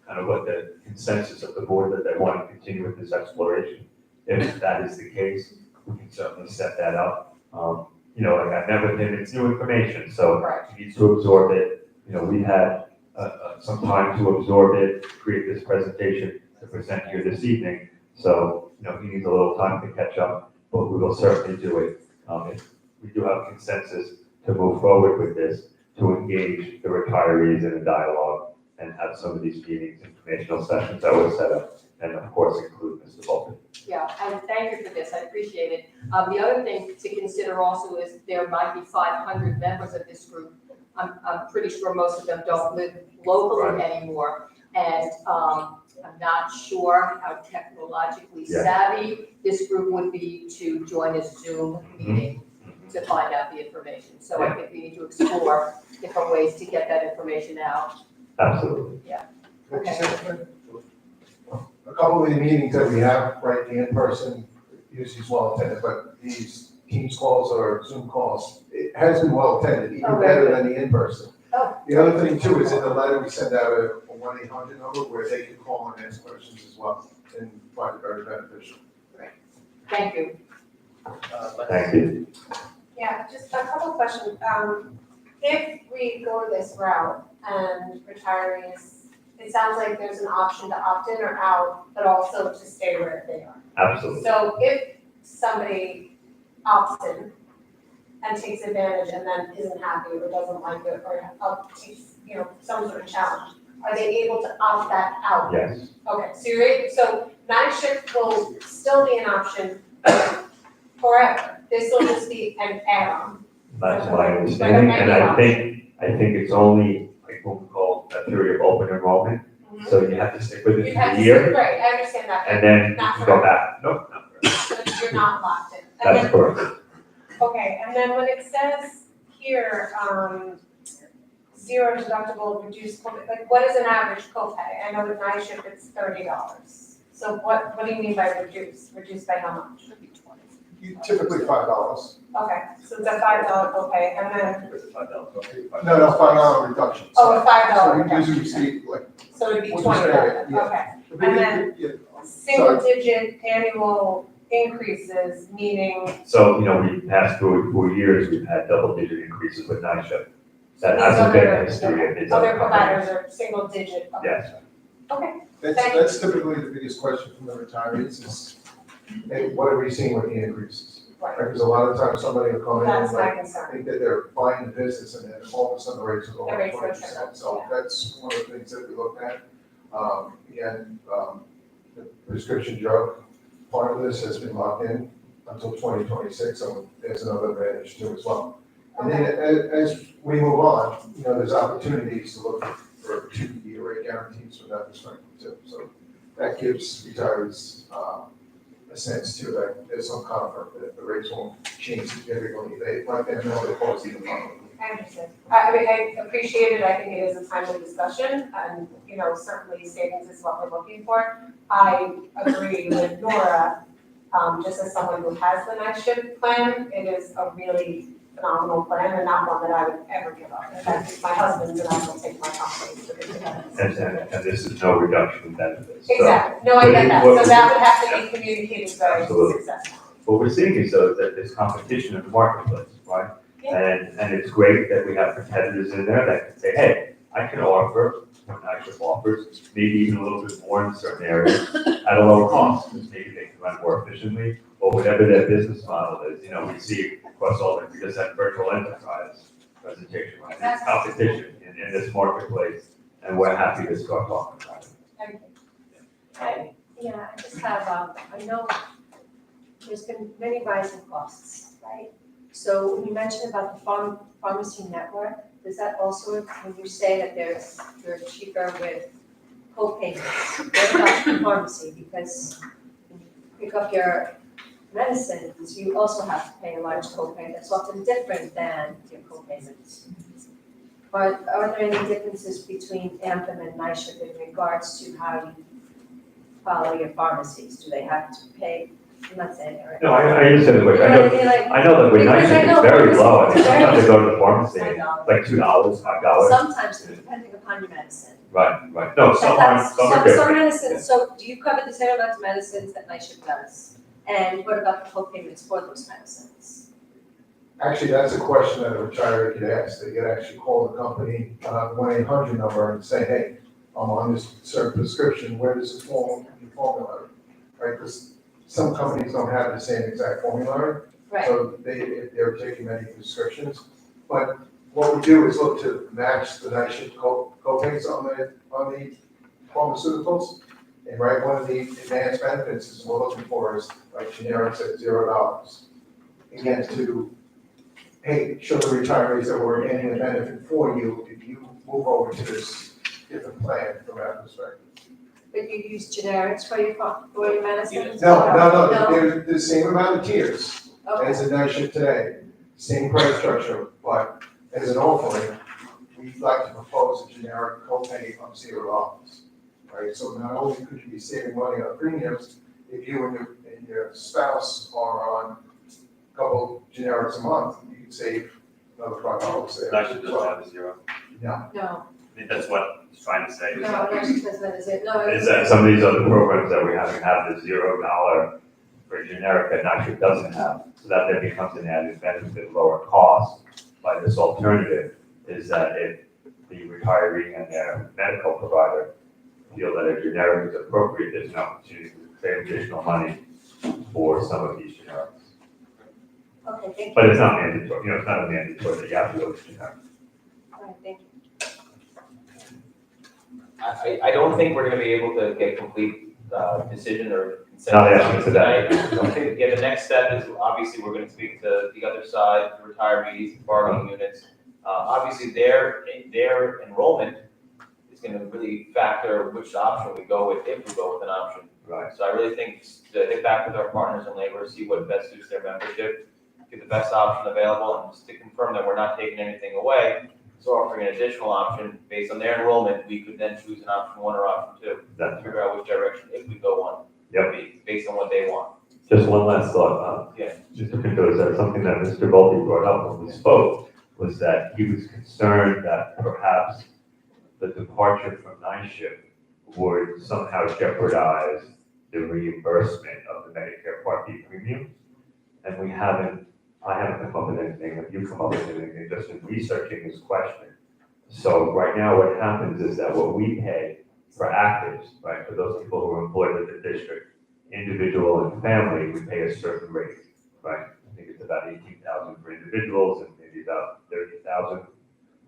[SPEAKER 14] kind of what the consensus of the board that they want to continue with this exploration. If that is the case, we can certainly set that up. You know, like I've never been, it's new information, so you need to absorb it. You know, we had some time to absorb it, create this presentation to present here this evening. So, you know, he needs a little time to catch up, but we will certainly do it. If we do have consensus to move forward with this, to engage the retirees in a dialogue and have some of these meetings, informational sessions that were set up, and of course include Mr. Bolton.
[SPEAKER 12] Yeah, and thank you for this, I appreciate it. The other thing to consider also is there might be 500 members of this group. I'm pretty sure most of them don't live locally anymore. And I'm not sure how technologically savvy this group would be to join a Zoom meeting to find out the information. So I think we need to explore different ways to get that information out.
[SPEAKER 14] Absolutely.
[SPEAKER 12] Yeah.
[SPEAKER 15] Can I just say something? A couple of the meetings that we have, right, the in-person usually is well attended, but these Teams calls or Zoom calls, it has been well attended, even better than the in-person. The other thing too is in the letter, we send out a 1-800 number where they can call and ask questions as well, and find it very beneficial.
[SPEAKER 12] Great. Thank you.
[SPEAKER 14] Thank you.
[SPEAKER 9] Yeah, just a couple of questions. If we go this route and retirees, it sounds like there's an option to opt in or out, but also to stay where they are.
[SPEAKER 14] Absolutely.
[SPEAKER 9] So if somebody opts in and takes advantage and then isn't happy or doesn't like it or takes, you know, some sort of challenge, are they able to opt that out?
[SPEAKER 14] Yes.
[SPEAKER 9] Okay, so you're able, so night shift will still be an option forever. This will just be an add-on.
[SPEAKER 14] That's my understanding, and I think it's only like what we call a period of open enrollment. So you have to stick with it
[SPEAKER 9] You
[SPEAKER 14] for
[SPEAKER 9] have
[SPEAKER 14] a
[SPEAKER 9] to
[SPEAKER 14] year,
[SPEAKER 9] stick- Right, I understand that.
[SPEAKER 14] and then you
[SPEAKER 9] Not
[SPEAKER 14] can go
[SPEAKER 9] forever.
[SPEAKER 14] back. Nope, not forever.
[SPEAKER 9] But you're not locked in. And
[SPEAKER 14] That's
[SPEAKER 9] then,
[SPEAKER 14] correct.
[SPEAKER 9] okay, and then when it says here, zero deductible, reduced copay, like what is an average copay? I know with night shift it's $30. So what do you mean by reduced? Reduced by how much?
[SPEAKER 15] Typically $5.
[SPEAKER 9] Okay, so it's a $5 copay and then,
[SPEAKER 15] No, $5 reduction.
[SPEAKER 9] oh, a $5
[SPEAKER 15] So we
[SPEAKER 9] reduction.
[SPEAKER 15] usually see like.
[SPEAKER 9] So it'd be
[SPEAKER 15] we'll
[SPEAKER 9] $20,
[SPEAKER 15] just vary it, yeah.
[SPEAKER 9] okay.
[SPEAKER 15] Yeah.
[SPEAKER 9] And then
[SPEAKER 15] Yeah.
[SPEAKER 9] single digit annual increases, meaning
[SPEAKER 14] So, you know, we passed through 4 years, we've had double-digit increases with night shift. That
[SPEAKER 9] these
[SPEAKER 14] hasn't been
[SPEAKER 9] other-
[SPEAKER 14] a history of these
[SPEAKER 9] other
[SPEAKER 14] other
[SPEAKER 9] providers
[SPEAKER 14] companies.
[SPEAKER 9] are single digit. Okay.
[SPEAKER 14] Yes.
[SPEAKER 9] Okay,
[SPEAKER 15] That's typically the biggest question from the retirees is, hey, what are we seeing with the increases?
[SPEAKER 9] right,
[SPEAKER 15] Because a lot of times somebody will come in
[SPEAKER 9] that's
[SPEAKER 15] and
[SPEAKER 9] my
[SPEAKER 15] like,
[SPEAKER 9] concern.
[SPEAKER 15] think that they're buying the business and then all of a sudden the rates are
[SPEAKER 9] The
[SPEAKER 15] going up
[SPEAKER 9] rates go
[SPEAKER 15] 20%. So
[SPEAKER 9] yeah.
[SPEAKER 15] that's one of the things that we look at. Again, the prescription drug part of this has been locked in until 2026, so there's another advantage too as well. And then as we move on, you know, there's opportunities to look for offer 2-year rate guarantees from that perspective too. So that gives retirees, a sense too that there's some comfort that the rates won't change significantly. They let them know the policy to follow.
[SPEAKER 9] I understand. I mean, I appreciate it. I think it is a timely discussion and, certainly savings is what we're looking for. I agree with Nora, just as someone who has the night shift plan, it is a really phenomenal plan and not one that I would ever give up. In fact, it's my husband's and I will take my company to the
[SPEAKER 14] And this is no reduction in benefits. So
[SPEAKER 9] Exactly. No, I get that. So that would have to be communicated very
[SPEAKER 14] Absolutely.
[SPEAKER 9] successfully.
[SPEAKER 14] what we're seeing is though that there's competition in the marketplace, right?
[SPEAKER 9] Yeah.
[SPEAKER 14] And it's great that we have competitors in there that can say, hey, I can offer what night shift offers, maybe even a little bit more in certain areas at a lower cost, because maybe they can run more efficiently, or whatever their business model is. We see across all, we just had virtual enterprise presentation, right? There's competition in this marketplace, and we're happy to start talking about it.
[SPEAKER 11] I just have, I know there's been many rising costs, right? So when you mentioned about the pharmacy network, does that also, when you say that they're cheaper with co-payments, what about the pharmacy? Because when you pick up your medicines, you also have to pay a large co-pay that's often different than your co-payments. Are there any differences between Anthem and NISHIP in regards to how you follow your pharmacies? Do they have to pay? I'm not saying it right.
[SPEAKER 14] No, I understand the question. I know that with
[SPEAKER 11] Because
[SPEAKER 14] night shift, it's very low. I mean, sometimes I go to the pharmacy,
[SPEAKER 11] I know.
[SPEAKER 14] like $2, $5.
[SPEAKER 11] Sometimes depending upon your medicine.
[SPEAKER 14] Right. No, some are
[SPEAKER 11] Some
[SPEAKER 14] different.
[SPEAKER 11] medicines, so do you cover the same amount of medicines that NISHIP does? And what about the co-payments for those medicines?
[SPEAKER 15] Actually, that's a question that a retiree could ask. They could actually call the company, 1-800 number and say, hey, I'm on this certain prescription, where does it fall in your formulary? Right, because some companies don't have the same exact formulary.
[SPEAKER 11] Right.
[SPEAKER 15] So they're taking many prescriptions. But what we do is look to match the night shift co-pays on the pharmaceuticals. And right, one of the advanced benefits is we're looking for is like generics at $0. Again, to, hey, show the retirees that we're getting a benefit for you if you move over to this different plan from that perspective.
[SPEAKER 11] But you use generics for your medicines?
[SPEAKER 15] No, they're the same amount of tiers
[SPEAKER 11] Okay.
[SPEAKER 15] as a night shift today, same price structure, but as an offering, we'd like to propose a generic copay of $0. Right, so not only could you be saving money on premiums, if you and your spouse are on a couple generics a month, you can save another $5 there.
[SPEAKER 16] Night shift doesn't have a zero.
[SPEAKER 15] No.
[SPEAKER 11] No,
[SPEAKER 16] I think that's what he's trying to say.
[SPEAKER 11] no, NISHIP does not, is it? No,
[SPEAKER 14] Is that some of these other programs that we have the $0 for generic that NISHIP doesn't have, so that there becomes an added benefit, lower cost by this alternative, is that if the retiree and their medical provider feel that a generic is appropriate, there's an opportunity to save additional money for some of these generics.
[SPEAKER 11] Okay, thank you.
[SPEAKER 14] But it's not mandatory, it's not a mandatory that you have to go to generic.
[SPEAKER 11] All right, thank you.
[SPEAKER 1] I don't think we're gonna be able to get complete decision or consensus
[SPEAKER 14] Not asking for that.
[SPEAKER 1] tonight. I think, the next step is, obviously, we're gonna speak to the other side, the retirees, bargaining units. Obviously, their enrollment is gonna really factor which option we go with, if we go with an option.
[SPEAKER 14] Right.
[SPEAKER 1] So I really think to get back with our partners in labor, see what best suits their membership, get the best option available, and just to confirm that we're not taking anything away. So offering an additional option based on their enrollment, we could then choose an option 1 or option 2.
[SPEAKER 14] That's
[SPEAKER 1] Figure out which direction, if we go one,
[SPEAKER 14] Yep.
[SPEAKER 1] based on what they want.
[SPEAKER 14] Just one last thought,
[SPEAKER 1] Yeah.
[SPEAKER 14] just because that's something that Mr. Volpe brought up when we spoke, was that he was concerned that perhaps the departure from night shift would somehow jeopardize the reimbursement of the Medicare Part B premiums. And I haven't come up with anything, have you come up with anything, just in researching this question? So right now, what happens is that what we pay for actives, right, for those people who are employed with the district, individual and family, we pay a certain rate, right? I think it's about 18,000 for individuals and maybe about 30,000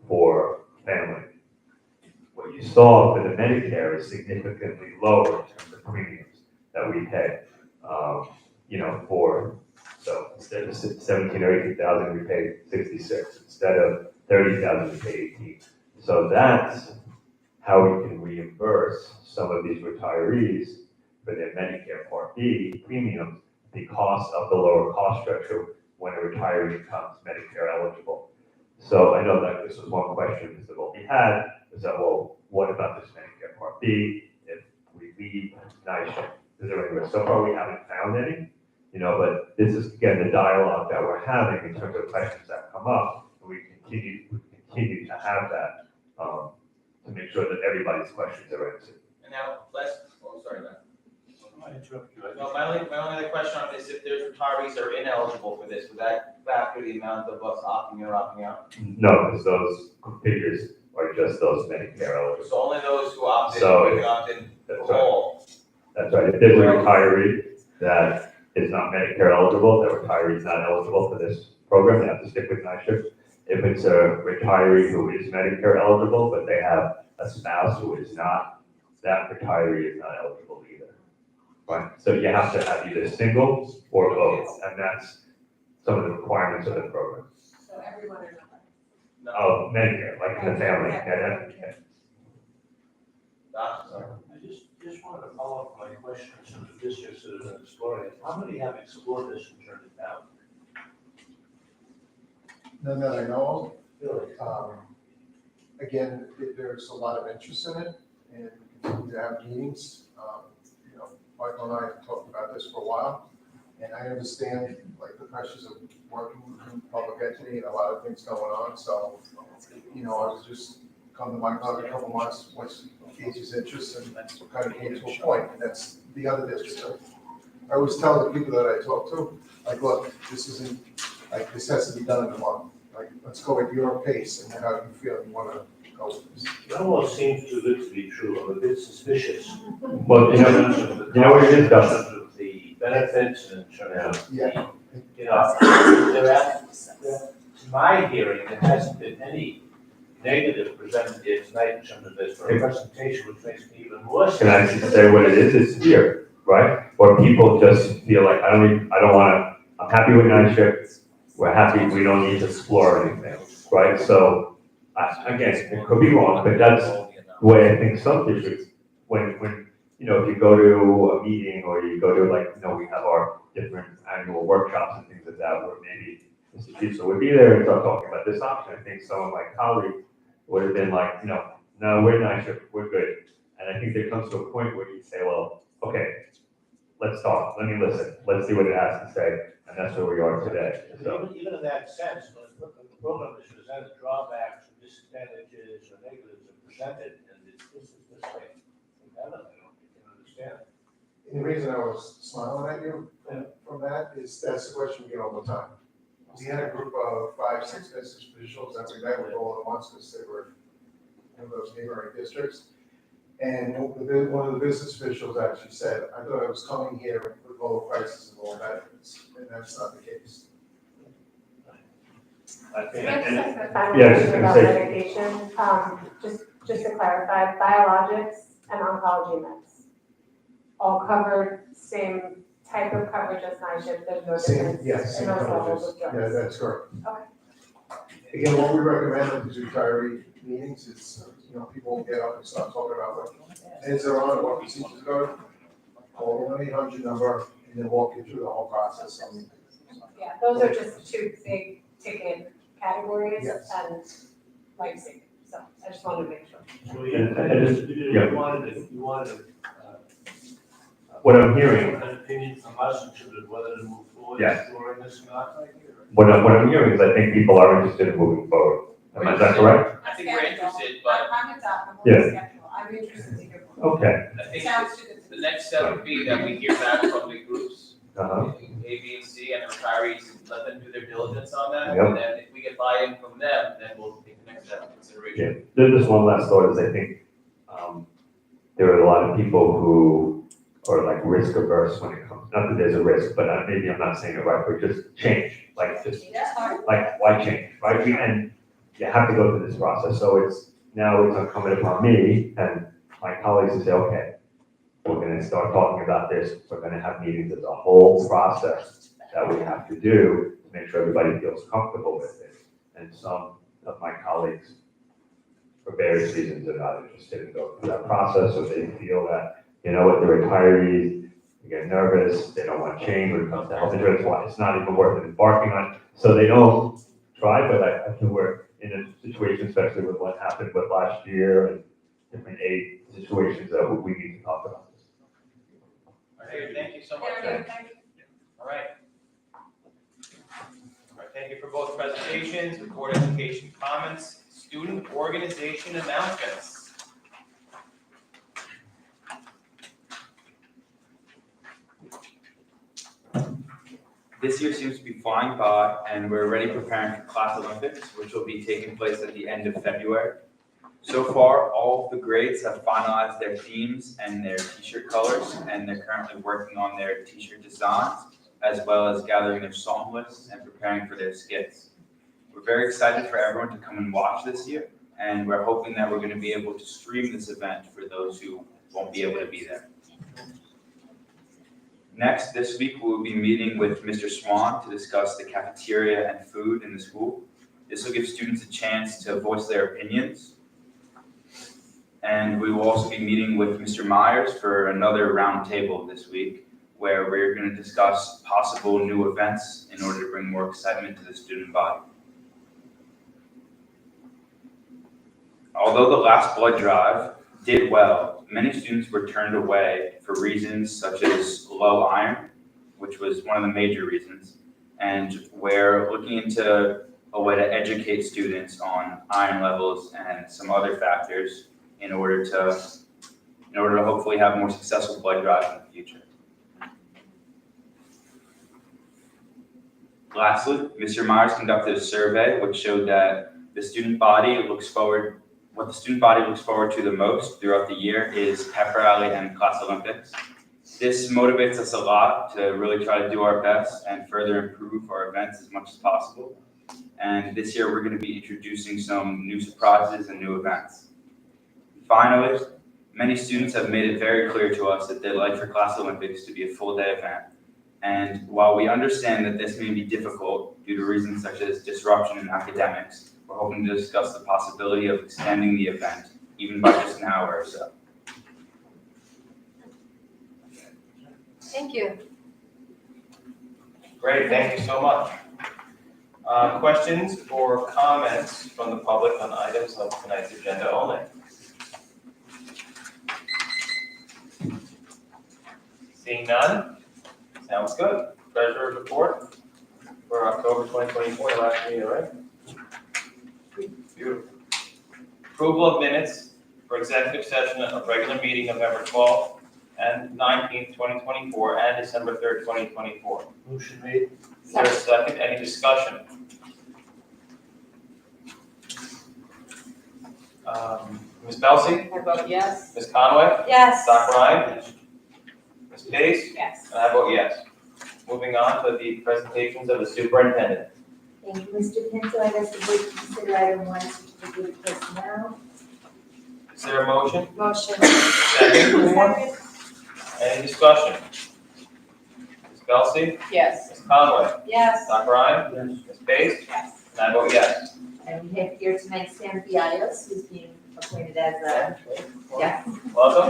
[SPEAKER 14] for family. What you saw for the Medicare is significantly lower in terms of premiums that we pay, so instead of 17 or 18,000, we pay 66. Instead of 30,000, we pay 18. So that's how we can reimburse some of these retirees for their Medicare Part B premiums because of the lower cost structure when a retiree becomes Medicare eligible. So I know that this was one question that what we had, is that, well, what about this Medicare Part B if we leave night shift? Is there any risk? So far, we haven't found any, but this is, again, the dialogue that we're having in terms of questions that come up, and we continue to have that, to make sure that everybody's questions are answered.
[SPEAKER 1] And now, sorry, Matt.
[SPEAKER 10] I interrupt you.
[SPEAKER 1] No, my only other question on this, if there's retirees that are ineligible for this, would that factor the amount of us opting in or opting out?
[SPEAKER 14] No, because those figures are just those Medicare eligible.
[SPEAKER 1] So only those who opt in,
[SPEAKER 14] So,
[SPEAKER 1] we can opt in
[SPEAKER 14] That's
[SPEAKER 1] for
[SPEAKER 14] right.
[SPEAKER 1] all.
[SPEAKER 14] That's right. If there's a retiree that is not Medicare eligible, that retiree is not eligible for this program, they have to stick with night shift. If it's a retiree who is Medicare eligible, but they have a spouse who is not, that retiree is not eligible either. Right? So you have to have either single or both, and that's some of the requirements of the program.
[SPEAKER 9] So everyone or nobody?
[SPEAKER 14] Oh, Medicare, like in the family. Yeah.
[SPEAKER 10] I just wanted to follow up my question to the districts that have been exploring it. How many have explored this and turned it down?
[SPEAKER 15] None that I know
[SPEAKER 10] Really?
[SPEAKER 15] of. Again, there's a lot of interest in it, and we continue to have meetings. Michael and I have talked about this for a while, and I understand like the pressures of working in public entity and a lot of things going on, so, I was just come to Michael every couple months, what's gauges interest, and that's what kind of came to a point, and that's the other district. I always tell the people that I talk to, like, look, this isn't, like, this has to be done in a month, like, let's go at your pace, and how you feel you wanna go with this.
[SPEAKER 10] It almost seems too good to be true. I'm a bit suspicious.
[SPEAKER 14] Well,
[SPEAKER 10] In terms of the
[SPEAKER 14] you know what it is,
[SPEAKER 10] in
[SPEAKER 14] Dustin?
[SPEAKER 10] terms of the benefits and in terms of
[SPEAKER 15] Yeah.
[SPEAKER 10] to my hearing, there hasn't been any negative presented here tonight in terms of this for a presentation, which makes me even more.
[SPEAKER 14] Can I actually say what it is? It's fear, right? Or people just feel like, I don't wanna, I'm happy with night shift. We're happy, we don't need to explore anything, right? So, again, it could be wrong, but that's the way I think some districts, when, if you go to a meeting or you go to we have our different annual workshops and things like that, where maybe Mr. Chiefs would be there and start talking about this option. I think some of my colleagues would have been like, no, we're night shift, we're good. And I think there comes to a point where you say, well, okay, let's talk, let me listen, let's see what it has to say, and that's where we are today, so.
[SPEAKER 10] Even in that sense, when the program is presented, drawbacks, disadvantages, or negatives are presented, and this is this way. I don't understand.
[SPEAKER 15] And the reason I was smiling at you from that is that's the question we get all the time. We had a group of 5, 6 business officials that we met with all at once because they were in those neighboring districts. And one of the business officials actually said, I thought I was coming here with low prices and low benefits, and that's not the case.
[SPEAKER 10] I think,
[SPEAKER 9] Can I just ask a final
[SPEAKER 14] Yeah, just
[SPEAKER 9] question
[SPEAKER 14] gonna
[SPEAKER 9] about
[SPEAKER 14] say-
[SPEAKER 9] medication? Just to clarify, biologics and oncology meds, all covered, same type of coverage as night shift, there's no difference
[SPEAKER 15] Yes,
[SPEAKER 9] in
[SPEAKER 15] same
[SPEAKER 9] those levels
[SPEAKER 15] coverages.
[SPEAKER 9] of drugs?
[SPEAKER 15] Yeah, that's correct.
[SPEAKER 9] Okay.
[SPEAKER 15] Again, what we recommend at these retiree meetings is, people will get up and start talking about what meds are on, what procedures are, call the 1-800 number, and then walk you through the whole process.
[SPEAKER 9] Yeah, those are just two big ticket categories
[SPEAKER 15] Yes.
[SPEAKER 9] and life saving, so I just wanted to make sure.
[SPEAKER 10] so
[SPEAKER 14] yeah.
[SPEAKER 10] you wanted
[SPEAKER 14] What I'm hearing,
[SPEAKER 10] an opinion from us in terms of whether to move forward,
[SPEAKER 14] Yes.
[SPEAKER 10] exploring this or not?
[SPEAKER 14] what I'm hearing is I think people are interested in moving forward. Is that correct?
[SPEAKER 1] I think we're interested, but
[SPEAKER 9] I'm adoptable,
[SPEAKER 14] Yeah.
[SPEAKER 9] schedule, I'm interested to hear more.
[SPEAKER 14] Okay.
[SPEAKER 1] I think
[SPEAKER 9] Sounds too good to
[SPEAKER 1] the
[SPEAKER 9] me.
[SPEAKER 1] next step would be that we hear back from the groups,
[SPEAKER 14] Uh-huh.
[SPEAKER 1] A, B, and C, and the retirees, and let them do their diligence on that.
[SPEAKER 14] Yep.
[SPEAKER 1] And then if we get buy-in from them, then we'll take the next step into consideration.
[SPEAKER 14] Yeah, there's just one last thought is I think, there are a lot of people who are like risk averse when it comes, not that there's a risk, but maybe I'm not saying it right, but just change, like why change, right? And you have to go through this process, so it's incumbent upon me and my colleagues to say, okay, we're gonna start talking about this, we're gonna have meetings, there's a whole process that we have to do to make sure everybody feels comfortable with it. And some of my colleagues for various reasons, they're not interested in going through that process, or they feel that, you know what, they're retirees, they get nervous, they don't want to change when it comes to health insurance, why it's not even worth embarking on, so they don't try, but I think we're in a situation, especially with what happened with last year and different aid situations, that we need to talk about this.
[SPEAKER 1] All right, thank you so much. All right. All right, thank you for both presentations, board education comments, student organization announcements.
[SPEAKER 17] This year seems to be flying by, and we're already preparing for Class Olympics, which will be taking place at the end of February. So far, all of the grades have finalized their themes and their t-shirt colors, and they're currently working on their t-shirt designs, as well as gathering their song lists and preparing for their skits. We're very excited for everyone to come and watch this year, and we're hoping that we're going to be able to stream this event for those who won't be able to be there. Next, this week, we'll be meeting with Mr. Swan to discuss the cafeteria and food in the school. This will give students a chance to voice their opinions. And we will also be meeting with Mr. Myers for another roundtable this week, where we're going to discuss possible new events in order to bring more excitement to the student body. Although the last blood drive did well, many students were turned away for reasons such as low iron, which was one of the major reasons, and we're looking into a way to educate students on iron levels and some other factors in order to hopefully have more successful blood drives in the future. Lastly, Mr. Myers conducted a survey which showed that the student body looks forward to the most throughout the year is pep rally and Class Olympics. This motivates us a lot to really try to do our best and further improve our events as much as possible. And this year we're going to be introducing some new surprises and new events. Finally, many students have made it very clear to us that they'd like for Class Olympics to be a full-day event. And while we understand that this may be difficult due to reasons such as disruption in academics, we're hoping to discuss the possibility of extending the event, even by just an hour or so.
[SPEAKER 11] Thank you.
[SPEAKER 1] Great, thank you so much. Questions or comments from the public on items of tonight's agenda only? Seeing none? Sounds good. Treasurer's report for October 2024, the last meeting, right? Beautiful. Approval of minutes for executive session of regular meeting November 12th and 19th, 2024, and December 3rd, 2024.
[SPEAKER 10] Motion made.
[SPEAKER 1] Is there a second? Any discussion? Ms. Belsey?
[SPEAKER 12] I vote yes.
[SPEAKER 1] Ms. Conway?
[SPEAKER 11] Yes.
[SPEAKER 1] Dr. Ryan? Ms. Pace?
[SPEAKER 12] Yes.
[SPEAKER 1] And I vote yes. Moving on to the presentations of the superintendent.
[SPEAKER 2] Thank you, Mr. Pinto. I guess the board consider item 1, certificate of personnel.
[SPEAKER 1] Is there a motion?
[SPEAKER 11] Motion.
[SPEAKER 1] Second. Any discussion? Ms. Belsey?
[SPEAKER 12] Yes.
[SPEAKER 1] Ms. Conway?
[SPEAKER 11] Yes.
[SPEAKER 1] Dr. Ryan?
[SPEAKER 10] Yes.
[SPEAKER 1] Ms. Pace?
[SPEAKER 12] Yes.
[SPEAKER 1] And I vote yes.
[SPEAKER 2] And we have here tonight Sam Bialos, who's being appointed as a, yes.
[SPEAKER 1] Welcome.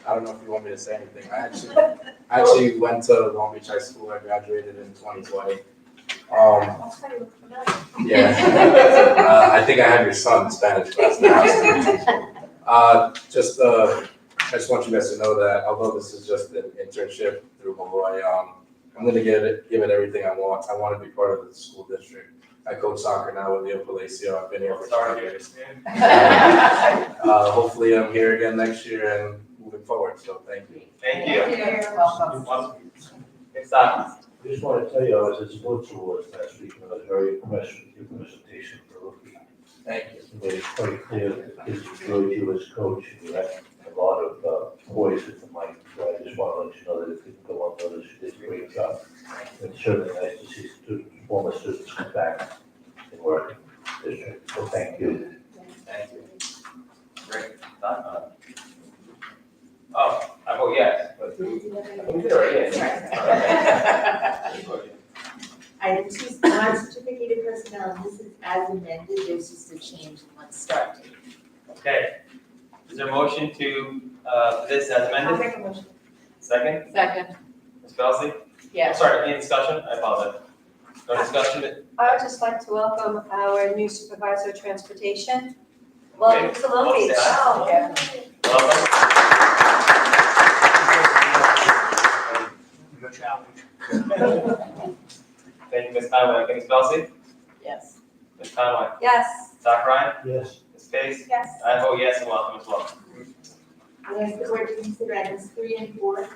[SPEAKER 13] I don't know if you want me to say anything. I actually went to Long Beach High School. I graduated in 2020. Yeah. I think I had your son in Spanish class now. I just want you guys to know that although this is just an internship through Malloy, I'm going to give it everything I want. I want to be part of the school district. I coach soccer now with Leo Palacio. I've been here for 5 years. Hopefully I'm here again next year and moving forward, so thank you.
[SPEAKER 1] Thank you.
[SPEAKER 11] You're welcome.
[SPEAKER 1] Ms. Dockman.
[SPEAKER 10] I just want to tell you, I was at sports awards last week, and I was very impressed with your presentation for rookie.
[SPEAKER 13] Thank you.
[SPEAKER 10] You made it quite clear that the kids enjoyed you as coach, and you had a lot of poise at the mic. So I just want to let you know that it didn't go unnoticed. You did a great job. It's certainly nice to see students, former students come back and work in the district. So thank you.
[SPEAKER 1] Thank you. Great. Oh, I vote yes, but we did already, yes.
[SPEAKER 2] Item 2, non-certificated amended, there's just a change in one start date.
[SPEAKER 1] Okay. Is there a motion to, this as
[SPEAKER 9] I'll
[SPEAKER 1] amended?
[SPEAKER 9] make a motion.
[SPEAKER 1] Second,
[SPEAKER 12] Second,
[SPEAKER 1] Ms. Kelsey?
[SPEAKER 12] yes.
[SPEAKER 1] Sorry, any discussion? I apologize. No discussion?
[SPEAKER 11] I would just like to welcome our new supervisor of transportation. Welcome to Long
[SPEAKER 1] Well,
[SPEAKER 11] Beach.
[SPEAKER 1] say Welcome.
[SPEAKER 3] Your challenge.
[SPEAKER 1] Thank you, Ms. Conway. Ms. Kelsey?
[SPEAKER 12] Yes.
[SPEAKER 1] Ms. Conway?
[SPEAKER 11] Yes.
[SPEAKER 1] Dr. Ryan?
[SPEAKER 3] Yes.
[SPEAKER 1] Ms. Pace?
[SPEAKER 11] Yes.
[SPEAKER 1] I vote yes, and welcome as well.
[SPEAKER 2] I ask the board to consider items 3 and 4.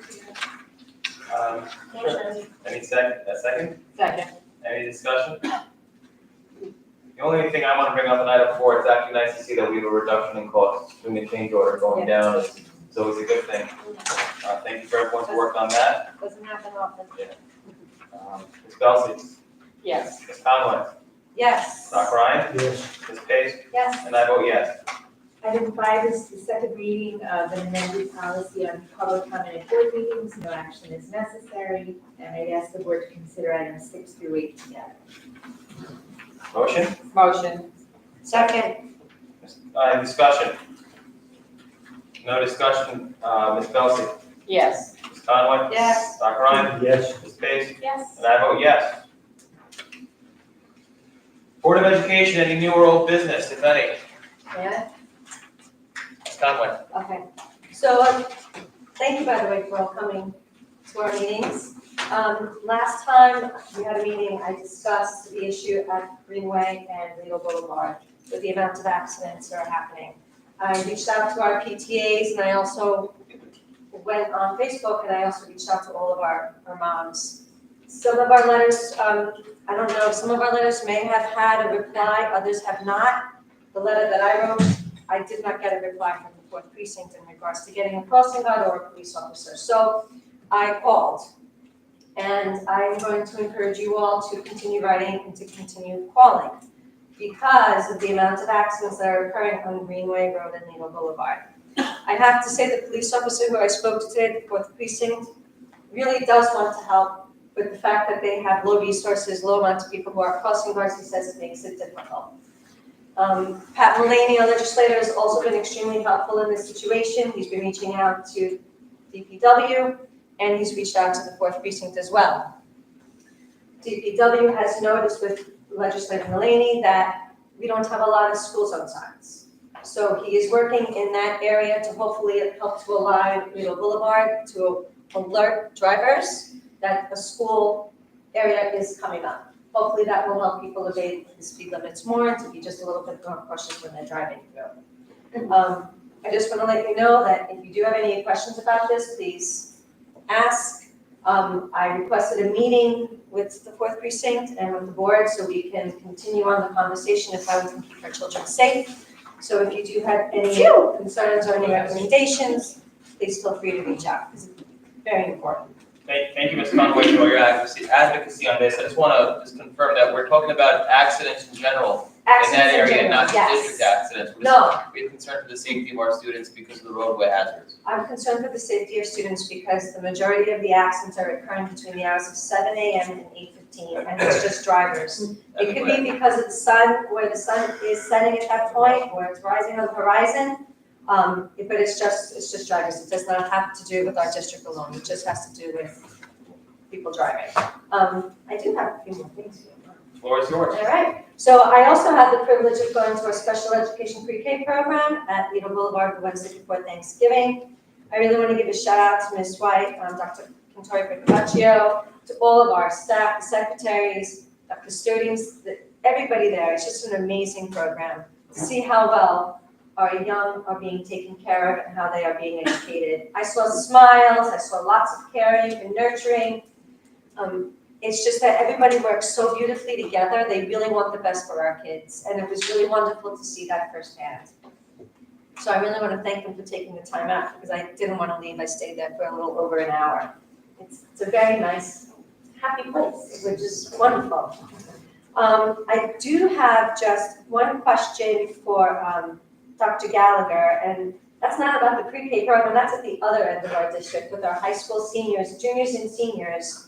[SPEAKER 1] Sure. Any second?
[SPEAKER 12] Second,
[SPEAKER 1] Any discussion? The only thing I want to bring up in item 4, it's actually nice to see that we have a reduction in costs from the change order going down. It's always a good thing. Thank you for everyone's work on that.
[SPEAKER 11] Doesn't happen often.
[SPEAKER 1] Ms. Kelsey?
[SPEAKER 12] yes.
[SPEAKER 1] Ms. Conway?
[SPEAKER 11] Yes.
[SPEAKER 1] Dr. Ryan?
[SPEAKER 3] Yes.
[SPEAKER 1] Ms. Pace?
[SPEAKER 11] Yes.
[SPEAKER 1] And I vote yes.
[SPEAKER 2] Item 5 is the second reading of an amended policy on public comment at board meetings. No action is necessary, and I ask the board to consider items 6 through 8 together.
[SPEAKER 1] Motion?
[SPEAKER 12] Motion,
[SPEAKER 11] Second.
[SPEAKER 1] Discussion? No discussion. Ms. Kelsey?
[SPEAKER 12] yes.
[SPEAKER 1] Ms. Conway?
[SPEAKER 11] Yes.
[SPEAKER 1] Dr. Ryan?
[SPEAKER 3] Yes.
[SPEAKER 1] Ms. Pace?
[SPEAKER 11] Yes.
[SPEAKER 1] And I vote yes. Board of Education, any new or old business, if any?
[SPEAKER 11] Yeah.
[SPEAKER 1] Ms. Conway?
[SPEAKER 11] Okay. So, thank you, by the way, for all coming to our meetings. Last time we had a meeting, I discussed the issue at Greenway and Legal Boulevard with the amount of accidents that are happening. I reached out to our PTAs and I also went on Facebook and I also reached out to all of our moms. Some of our letters, I don't know, some of our letters may have had a reply, others have not. The letter that I wrote, I did not get a reply from the 4th precinct in regards to getting a crossing guard or a police officer. So I called. And I'm going to encourage you all to continue writing and to continue calling because of the amount of accidents that are occurring on Greenway Road and Needle Boulevard. I have to say the police officer who I spoke to today, the 4th precinct, really does want to help with the fact that they have low resources, low amounts of people who are crossing guards. He says it makes it difficult. Pat Mulaney, our legislator, has also been extremely helpful in this situation. He's been reaching out to DPW. And he's reached out to the 4th precinct as well. DPW has noticed with Legislator Mulaney that we don't have a lot of school zone signs. So he is working in that area to hopefully help to align Needle Boulevard to alert drivers that a school area is coming up. Hopefully that will help people obey the speed limits more and to be just a little bit more cautious when they're driving through. I just want to let you know that if you do have any questions about this, please ask. I requested a meeting with the 4th precinct and with the board so we can continue on the conversation of how we can keep our children safe. So if you do have any concerns or any recommendations, please feel free to reach out. It's very important.
[SPEAKER 1] Thank you, Ms. Conway, for your advocacy on this. I just want to confirm that we're talking about accidents in general in that area, not
[SPEAKER 11] Yes.
[SPEAKER 1] district accidents.
[SPEAKER 11] No.
[SPEAKER 1] We're concerned for the safety of our students because of the roadway hazards.
[SPEAKER 11] I'm concerned for the safety of students because the majority of the accidents are occurring between the hours of 7 a.m. and 8:15, and it's just drivers. It could be because of the sun, where the sun is setting at that point, or it's rising on the horizon. But it's just drivers. It does not have to do with our district alone. It just has to do with people driving. I do have a few more things here.
[SPEAKER 1] Floor is yours.
[SPEAKER 11] All right. So I also had the privilege of going to a special education pre-K program at Needle Boulevard the Wednesday before Thanksgiving. I really want to give a shout out to Ms. White, Dr. Cantori Procaccio, to all of our staff, the secretaries, the custodians, everybody there. It's just an amazing program to see how well our young are being taken care of and how they are being educated. I saw smiles, I saw lots of caring and nurturing. It's just that everybody works so beautifully together. They really want the best for our kids. And it was really wonderful to see that firsthand. So I really want to thank them for taking the time out because I didn't want to leave. I stayed there for a little over an hour. It's a very nice, happy place, which is wonderful. I do have just one question for Dr. Gallagher, and that's not about the pre-K program, that's at the other end of our district with our high school seniors, juniors and seniors.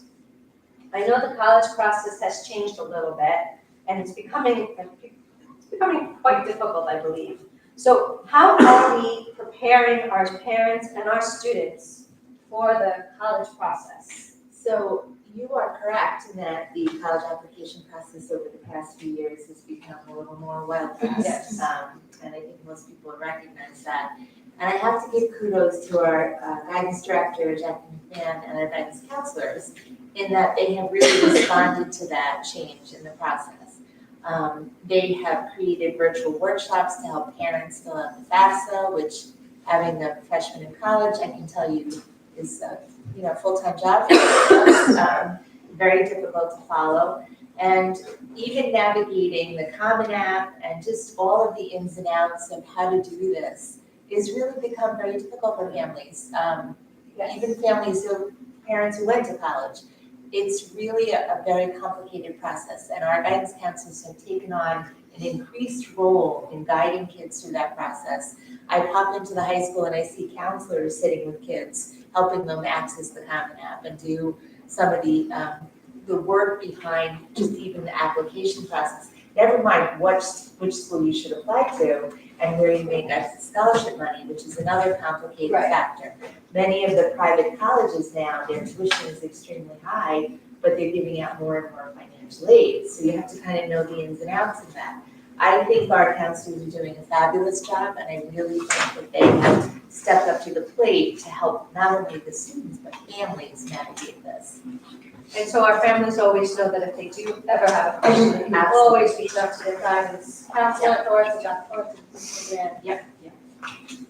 [SPEAKER 11] I know the college process has changed a little bit, and it's becoming becoming quite difficult, I believe. So how are we preparing our parents and our students for the college process?
[SPEAKER 2] So you are correct in that the college application process over the past few years has become a little more wild-west.
[SPEAKER 11] Yes.
[SPEAKER 2] And I think most people recognize that. And I have to give kudos to our guidance director, Jackie McMahon, and our guidance counselors in that they have really responded to that change in the process. They have created virtual workshops to help parents fill out the FAFSA, which having a freshman in college, I can tell you, is a full-time job. Very difficult to follow. And even navigating the Common App and just all of the ins and outs of how to do this is really become very difficult for families. Even families parents who went to college. It's really a very complicated process, and our guidance counselors have taken on an increased role in guiding kids through that process. I pop into the high school and I see counselors sitting with kids, helping them access the Common App and do some of the work behind just even the application process. Never mind which school you should apply to and where you may get scholarship money, which is another complicated factor. Many of the private colleges now, their tuition is extremely high, but they're giving out more and more financial aid. So you have to kind of know the ins and outs of that. I think our counselors are doing a fabulous job, and I really think that they have stepped up to the plate to help not only the students, but families navigate this.
[SPEAKER 11] And so our families always know that if they do ever have a question, they can always reach out to their guidance counselor or to Dr.
[SPEAKER 2] Yep.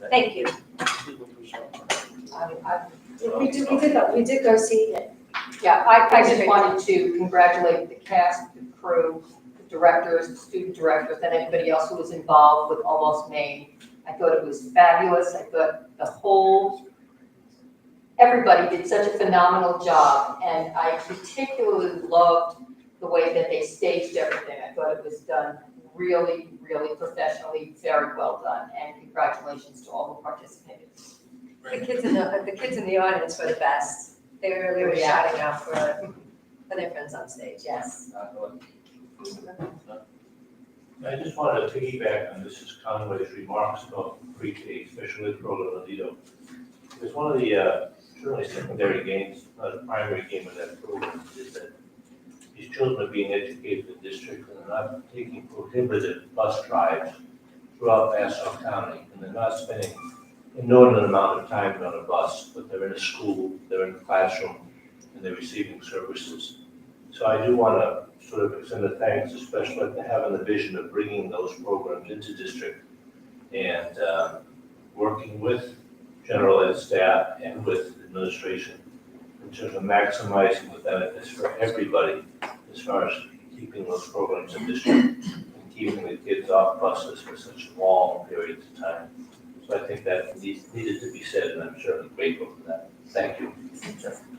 [SPEAKER 11] Thank you.
[SPEAKER 12] We did go see it. Yeah, I just wanted to congratulate the cast, the crew, the directors, the student directors, and everybody else who was involved with Almost Maine. I thought it was fabulous. I thought everybody did such a phenomenal job, and I particularly loved the way that they staged everything. I thought it was done really, really professionally, very well done, and congratulations to all who participated.
[SPEAKER 11] The kids in the audience were the best. They really were shouting out for their friends on stage, yes.
[SPEAKER 10] I just wanted to piggyback on Mrs. Conway's remarks about pre-K, special ed program, because one of the certainly secondary gains, not a primary game of that program, is that these children are being educated in the district and they're not taking prohibitive bus drives throughout Nassau County, and they're not spending inordinate amount of time on a bus, but they're in a school, they're in a classroom, and they're receiving services. So I do want to sort of extend a thanks, especially to having the vision of bringing those programs into district and working with general ed staff and with administration in terms of maximizing the benefits for everybody as far as keeping those programs in district and keeping the kids off buses for such long periods of time. So I think that needed to be said, and I'm certainly grateful for that. Thank you.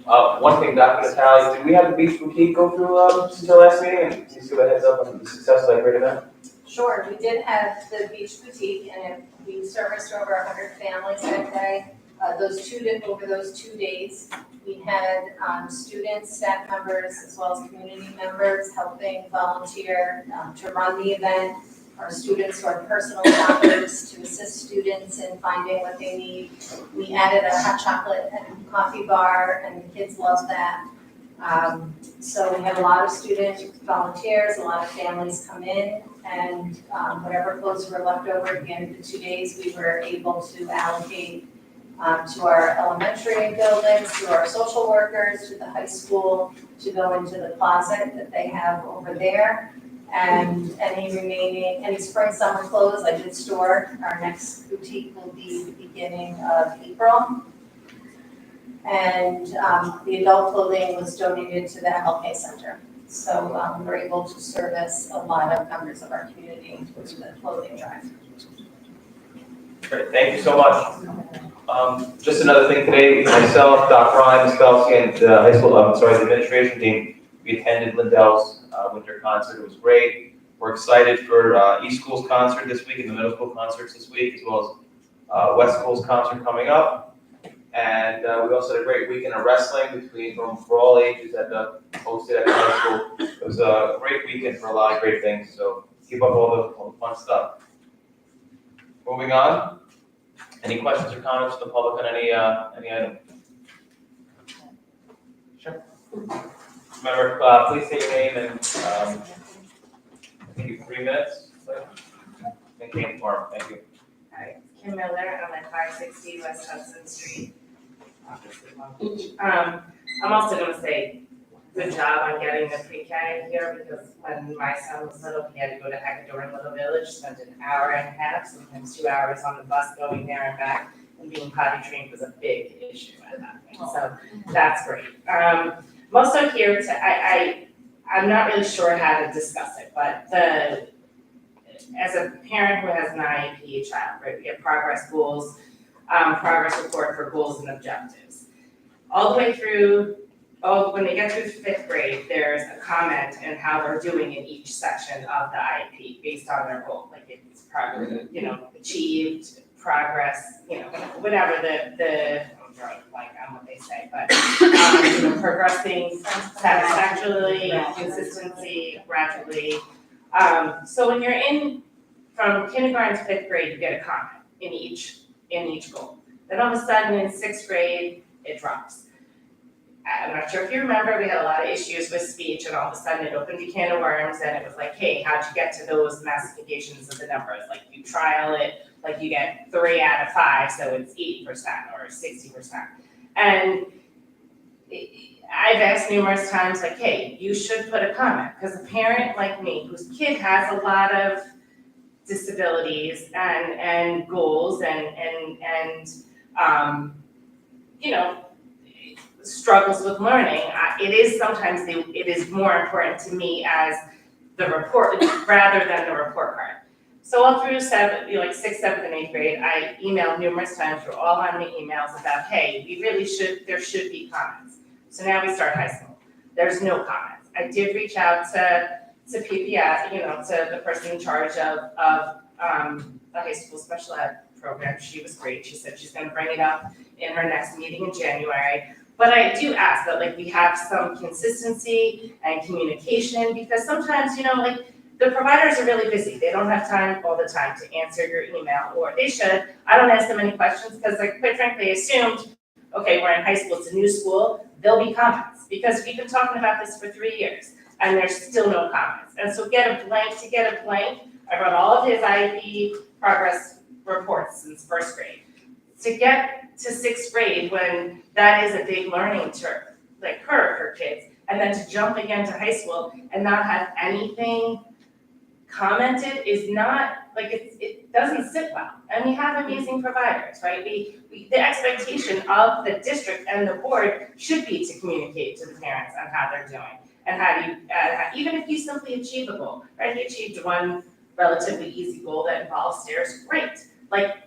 [SPEAKER 17] One thing, Dr. Natale, did we have the Beach Boutique go through since our last meeting? And can you give a heads up on the success of that great event?
[SPEAKER 9] Sure, we did have the Beach Boutique, and we serviced over 100 families that day. Over those 2 days, we had students, staff members, as well as community members helping volunteer to run the event. Our students are personal shoppers to assist students in finding what they need. We added a hot chocolate and coffee bar, and the kids love that. So we had a lot of student volunteers, a lot of families come in, and whatever clothes were left over at the end of the 2 days, we were able to allocate to our elementary buildings, to our social workers, to the high school, to go into the closet that they have over there. And any spring, summer clothes I did store. Our next boutique will be the beginning of April. And the adult clothing was donated to the MLK Center. So we were able to service a lot of members of our community through the clothing drive.
[SPEAKER 1] Great, thank you so much. Just another thing today, myself, Dr. Ryan, Ms. Kelsey, and the the administration team, we attended Lindell's winter concert. It was great. We're excited for East School's concert this week and the middle school concerts this week, as well as West School's concert coming up. And we also had a great weekend of wrestling for all ages hosted at the high school. It was a great weekend for a lot of great things. So keep up all the fun stuff. Moving on, any questions or comments from the public on any item? Sure. Remember, please state your name and, I think you 3 minutes, and name form, thank you.
[SPEAKER 18] Hi, Kim Miller, I'm at 560 West Hudson Street. I'm also gonna say, good job on getting the pre-K here, because when my son was little, he had to go to Hackadoran Little Village, spent an hour and a half, sometimes 2 hours on the bus going there and back, and being potty trained was a big issue at that point, so that's great. I'm also here to, I'm not really sure how to discuss it, but as a parent who has an IEP child, right, we have progress goals, progress report for goals and objectives. All the way through, when they get through 5th grade, there's a comment in how they're doing in each section of the IEP based on their goal, like it's progress, achieved, progress, whatever I'm drawing a blank on what they say, but, progressing satisfactorily, consistency, gradually. So when you're from kindergarten to 5th grade, you get a comment in each goal. Then all of a sudden in 6th grade, it drops. I'm not sure if you remember, we had a lot of issues with speech, and all of a sudden it opened a can of worms, and it was like, hey, how'd you get to those massifications of the numbers? Like you trial it, like you get 3 out of 5, so it's 80% or 60%. And I've asked numerous times, like, hey, you should put a comment, because a parent like me, whose kid has a lot of disabilities and goals and struggles with learning, it is sometimes it is more important to me as the report rather than the report card. So all through 6th, 7th, and 8th grade, I emailed numerous times through all on the emails about, hey, there should be comments. So now we start high school. There's no comments. I did reach out to PPS, to the person in charge of the high school special ed program. She was great. She said she's gonna bring it up in her next meeting in January. But I do ask that we have some consistency and communication, because sometimes, the providers are really busy. They don't have time all the time to answer your email, or they should. I don't ask them any questions because, quite frankly, I assumed, okay, we're in high school, it's a new school, there'll be comments, because we've been talking about this for 3 years and there's still no comments. And so get a blank, I wrote all of his IEP progress reports since 1st grade. To get to 6th grade, when that is a big learning curve for kids, and then to jump again to high school and not have anything commented is not, it doesn't sit well. And we have amazing providers, right? The expectation of the district and the board should be to communicate to the parents on how they're doing. And how do you, even if you simply achieve a goal, right? You achieved one relatively easy goal that involves stairs, great.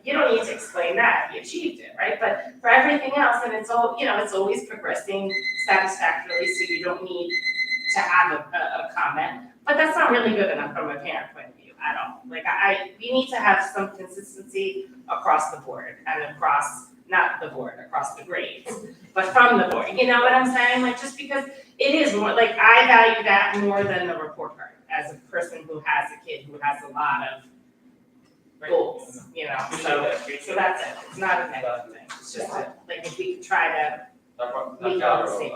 [SPEAKER 18] You don't need to explain that, you achieved it, right? But for everything else, and it's all, it's always progressing satisfactorily, so you don't need to have a comment. But that's not really good enough from a parent point of view at all. We need to have some consistency across the board and across, not the board, across the grades, but from the board. You know what I'm saying? Just because it is more, I value that more than the report card as a person who has a kid who has a lot of goals, so that's it. It's not a negative thing. It's just that, if we could try to make it the same.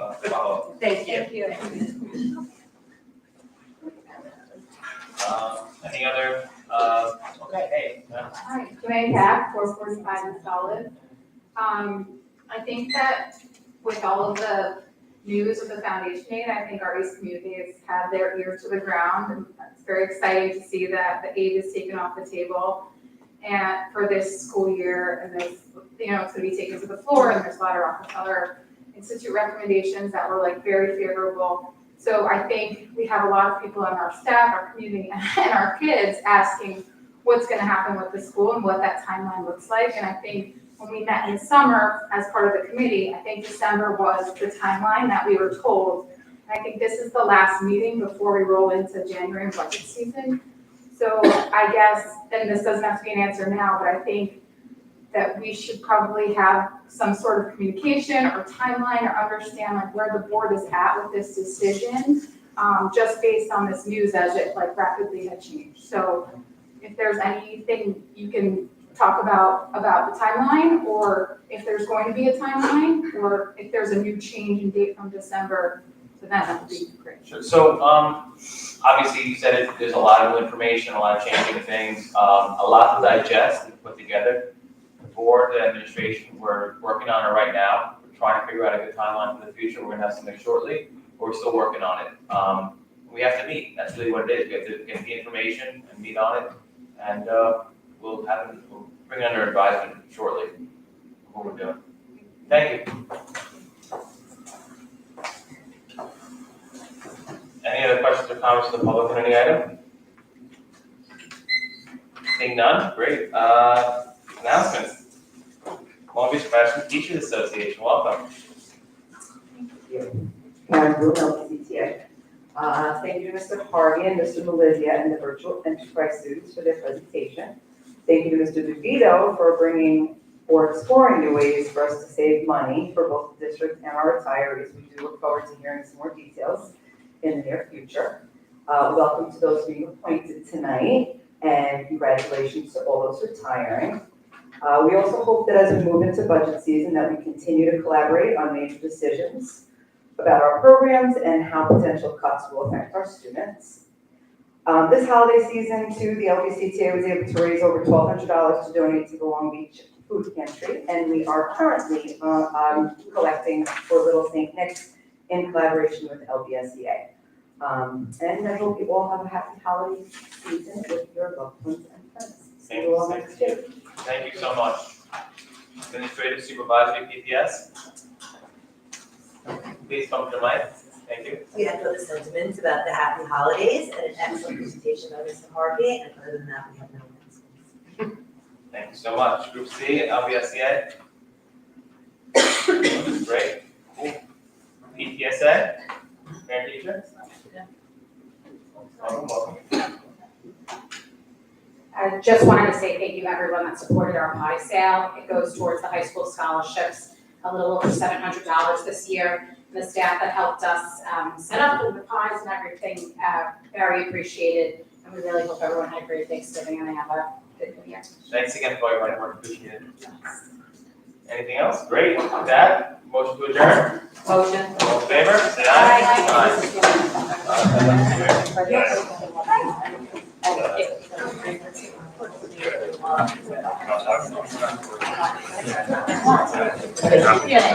[SPEAKER 18] Thank you.
[SPEAKER 1] Any other, okay,
[SPEAKER 19] Hi, Joanne Cap, 445 in Solid. I think that with all of the news of the foundation aid, I think our East community has had their ear to the ground, and it's very exciting to see that the aid is taken off the table and for this school year, and this, it's gonna be taken to the floor, and there's a lot of Rockefeller Institute recommendations that were very favorable. So I think we have a lot of people on our staff, our community, and our kids asking what's gonna happen with the school and what that timeline looks like. And I think when we met in summer as part of the committee, I think December was the timeline that we were told. And I think this is the last meeting before we roll into January and budget season. So I guess, and this doesn't have to be an answer now, but I think that we should probably have some sort of communication or timeline or understand where the board is at with this decision. just based on this news as it like rapidly had changed. So if there's anything you can talk about the timeline, or if there's going to be a timeline, or if there's a new change in date from December to then, that would be great.
[SPEAKER 1] Sure. So, obviously, you said it, there's a lot of new information, a lot of changing of things, a lot to digest and put together. The board, the administration, we're working on it right now. We're trying to figure out a good timeline for the future. We're gonna have something shortly, but we're still working on it. We have to meet. That's really what it is. We have to get the information and meet on it. And, we'll bring it under advisement shortly, what we're doing. Thank you. Any other questions or comments from the public on any item? Seeing none, great. Announcements. Long Beach Freshman Teachers Association, welcome.
[SPEAKER 20] Karen Brewer, LBSD. Thank you to Mr. Harvey and Mr. Melizia and the virtual enterprise students for their presentation. Thank you to Mr. DeVito for bringing or exploring new ways for us to save money for both the district and our retirees. We do look forward to hearing some more details in the near future. Welcome to those being appointed tonight, and congratulations to all those retiring. We also hope that as we move into budget season that we continue to collaborate on major decisions about our programs and how potential cuts will affect our students. This holiday season too, the LBCTA was able to raise over $1,200 to donate to the Long Beach Food Pantry, and we are currently collecting for Little St. Nick's in collaboration with LBSDA. And I hope you all have a happy holiday season with your loved ones and friends. See you all next year.
[SPEAKER 1] Thank you so much. Administrative Supervisory PPS. Please come to the mic. Thank you.
[SPEAKER 21] We echo the sentiments about the happy holidays and an excellent presentation by Mr. Harvey, and other than that, we have no announcements.
[SPEAKER 1] Thank you so much. Group C, LBSCA. Great. Cool. PTSA. Parent teacher. Welcome.
[SPEAKER 9] I just wanted to say thank you to everyone that supported our pie sale. It goes towards the high school scholarships, a little over $700 this year. The staff that helped us set up with the pies and everything, very appreciated. And we really hope everyone had a great Thanksgiving and they have a good New Year.
[SPEAKER 1] Thanks again for your hard work. Appreciate it. Anything else? Great. With that, motion to adjourn.
[SPEAKER 11] Motion.
[SPEAKER 1] All in favor? Say aye.
[SPEAKER 11] Yeah.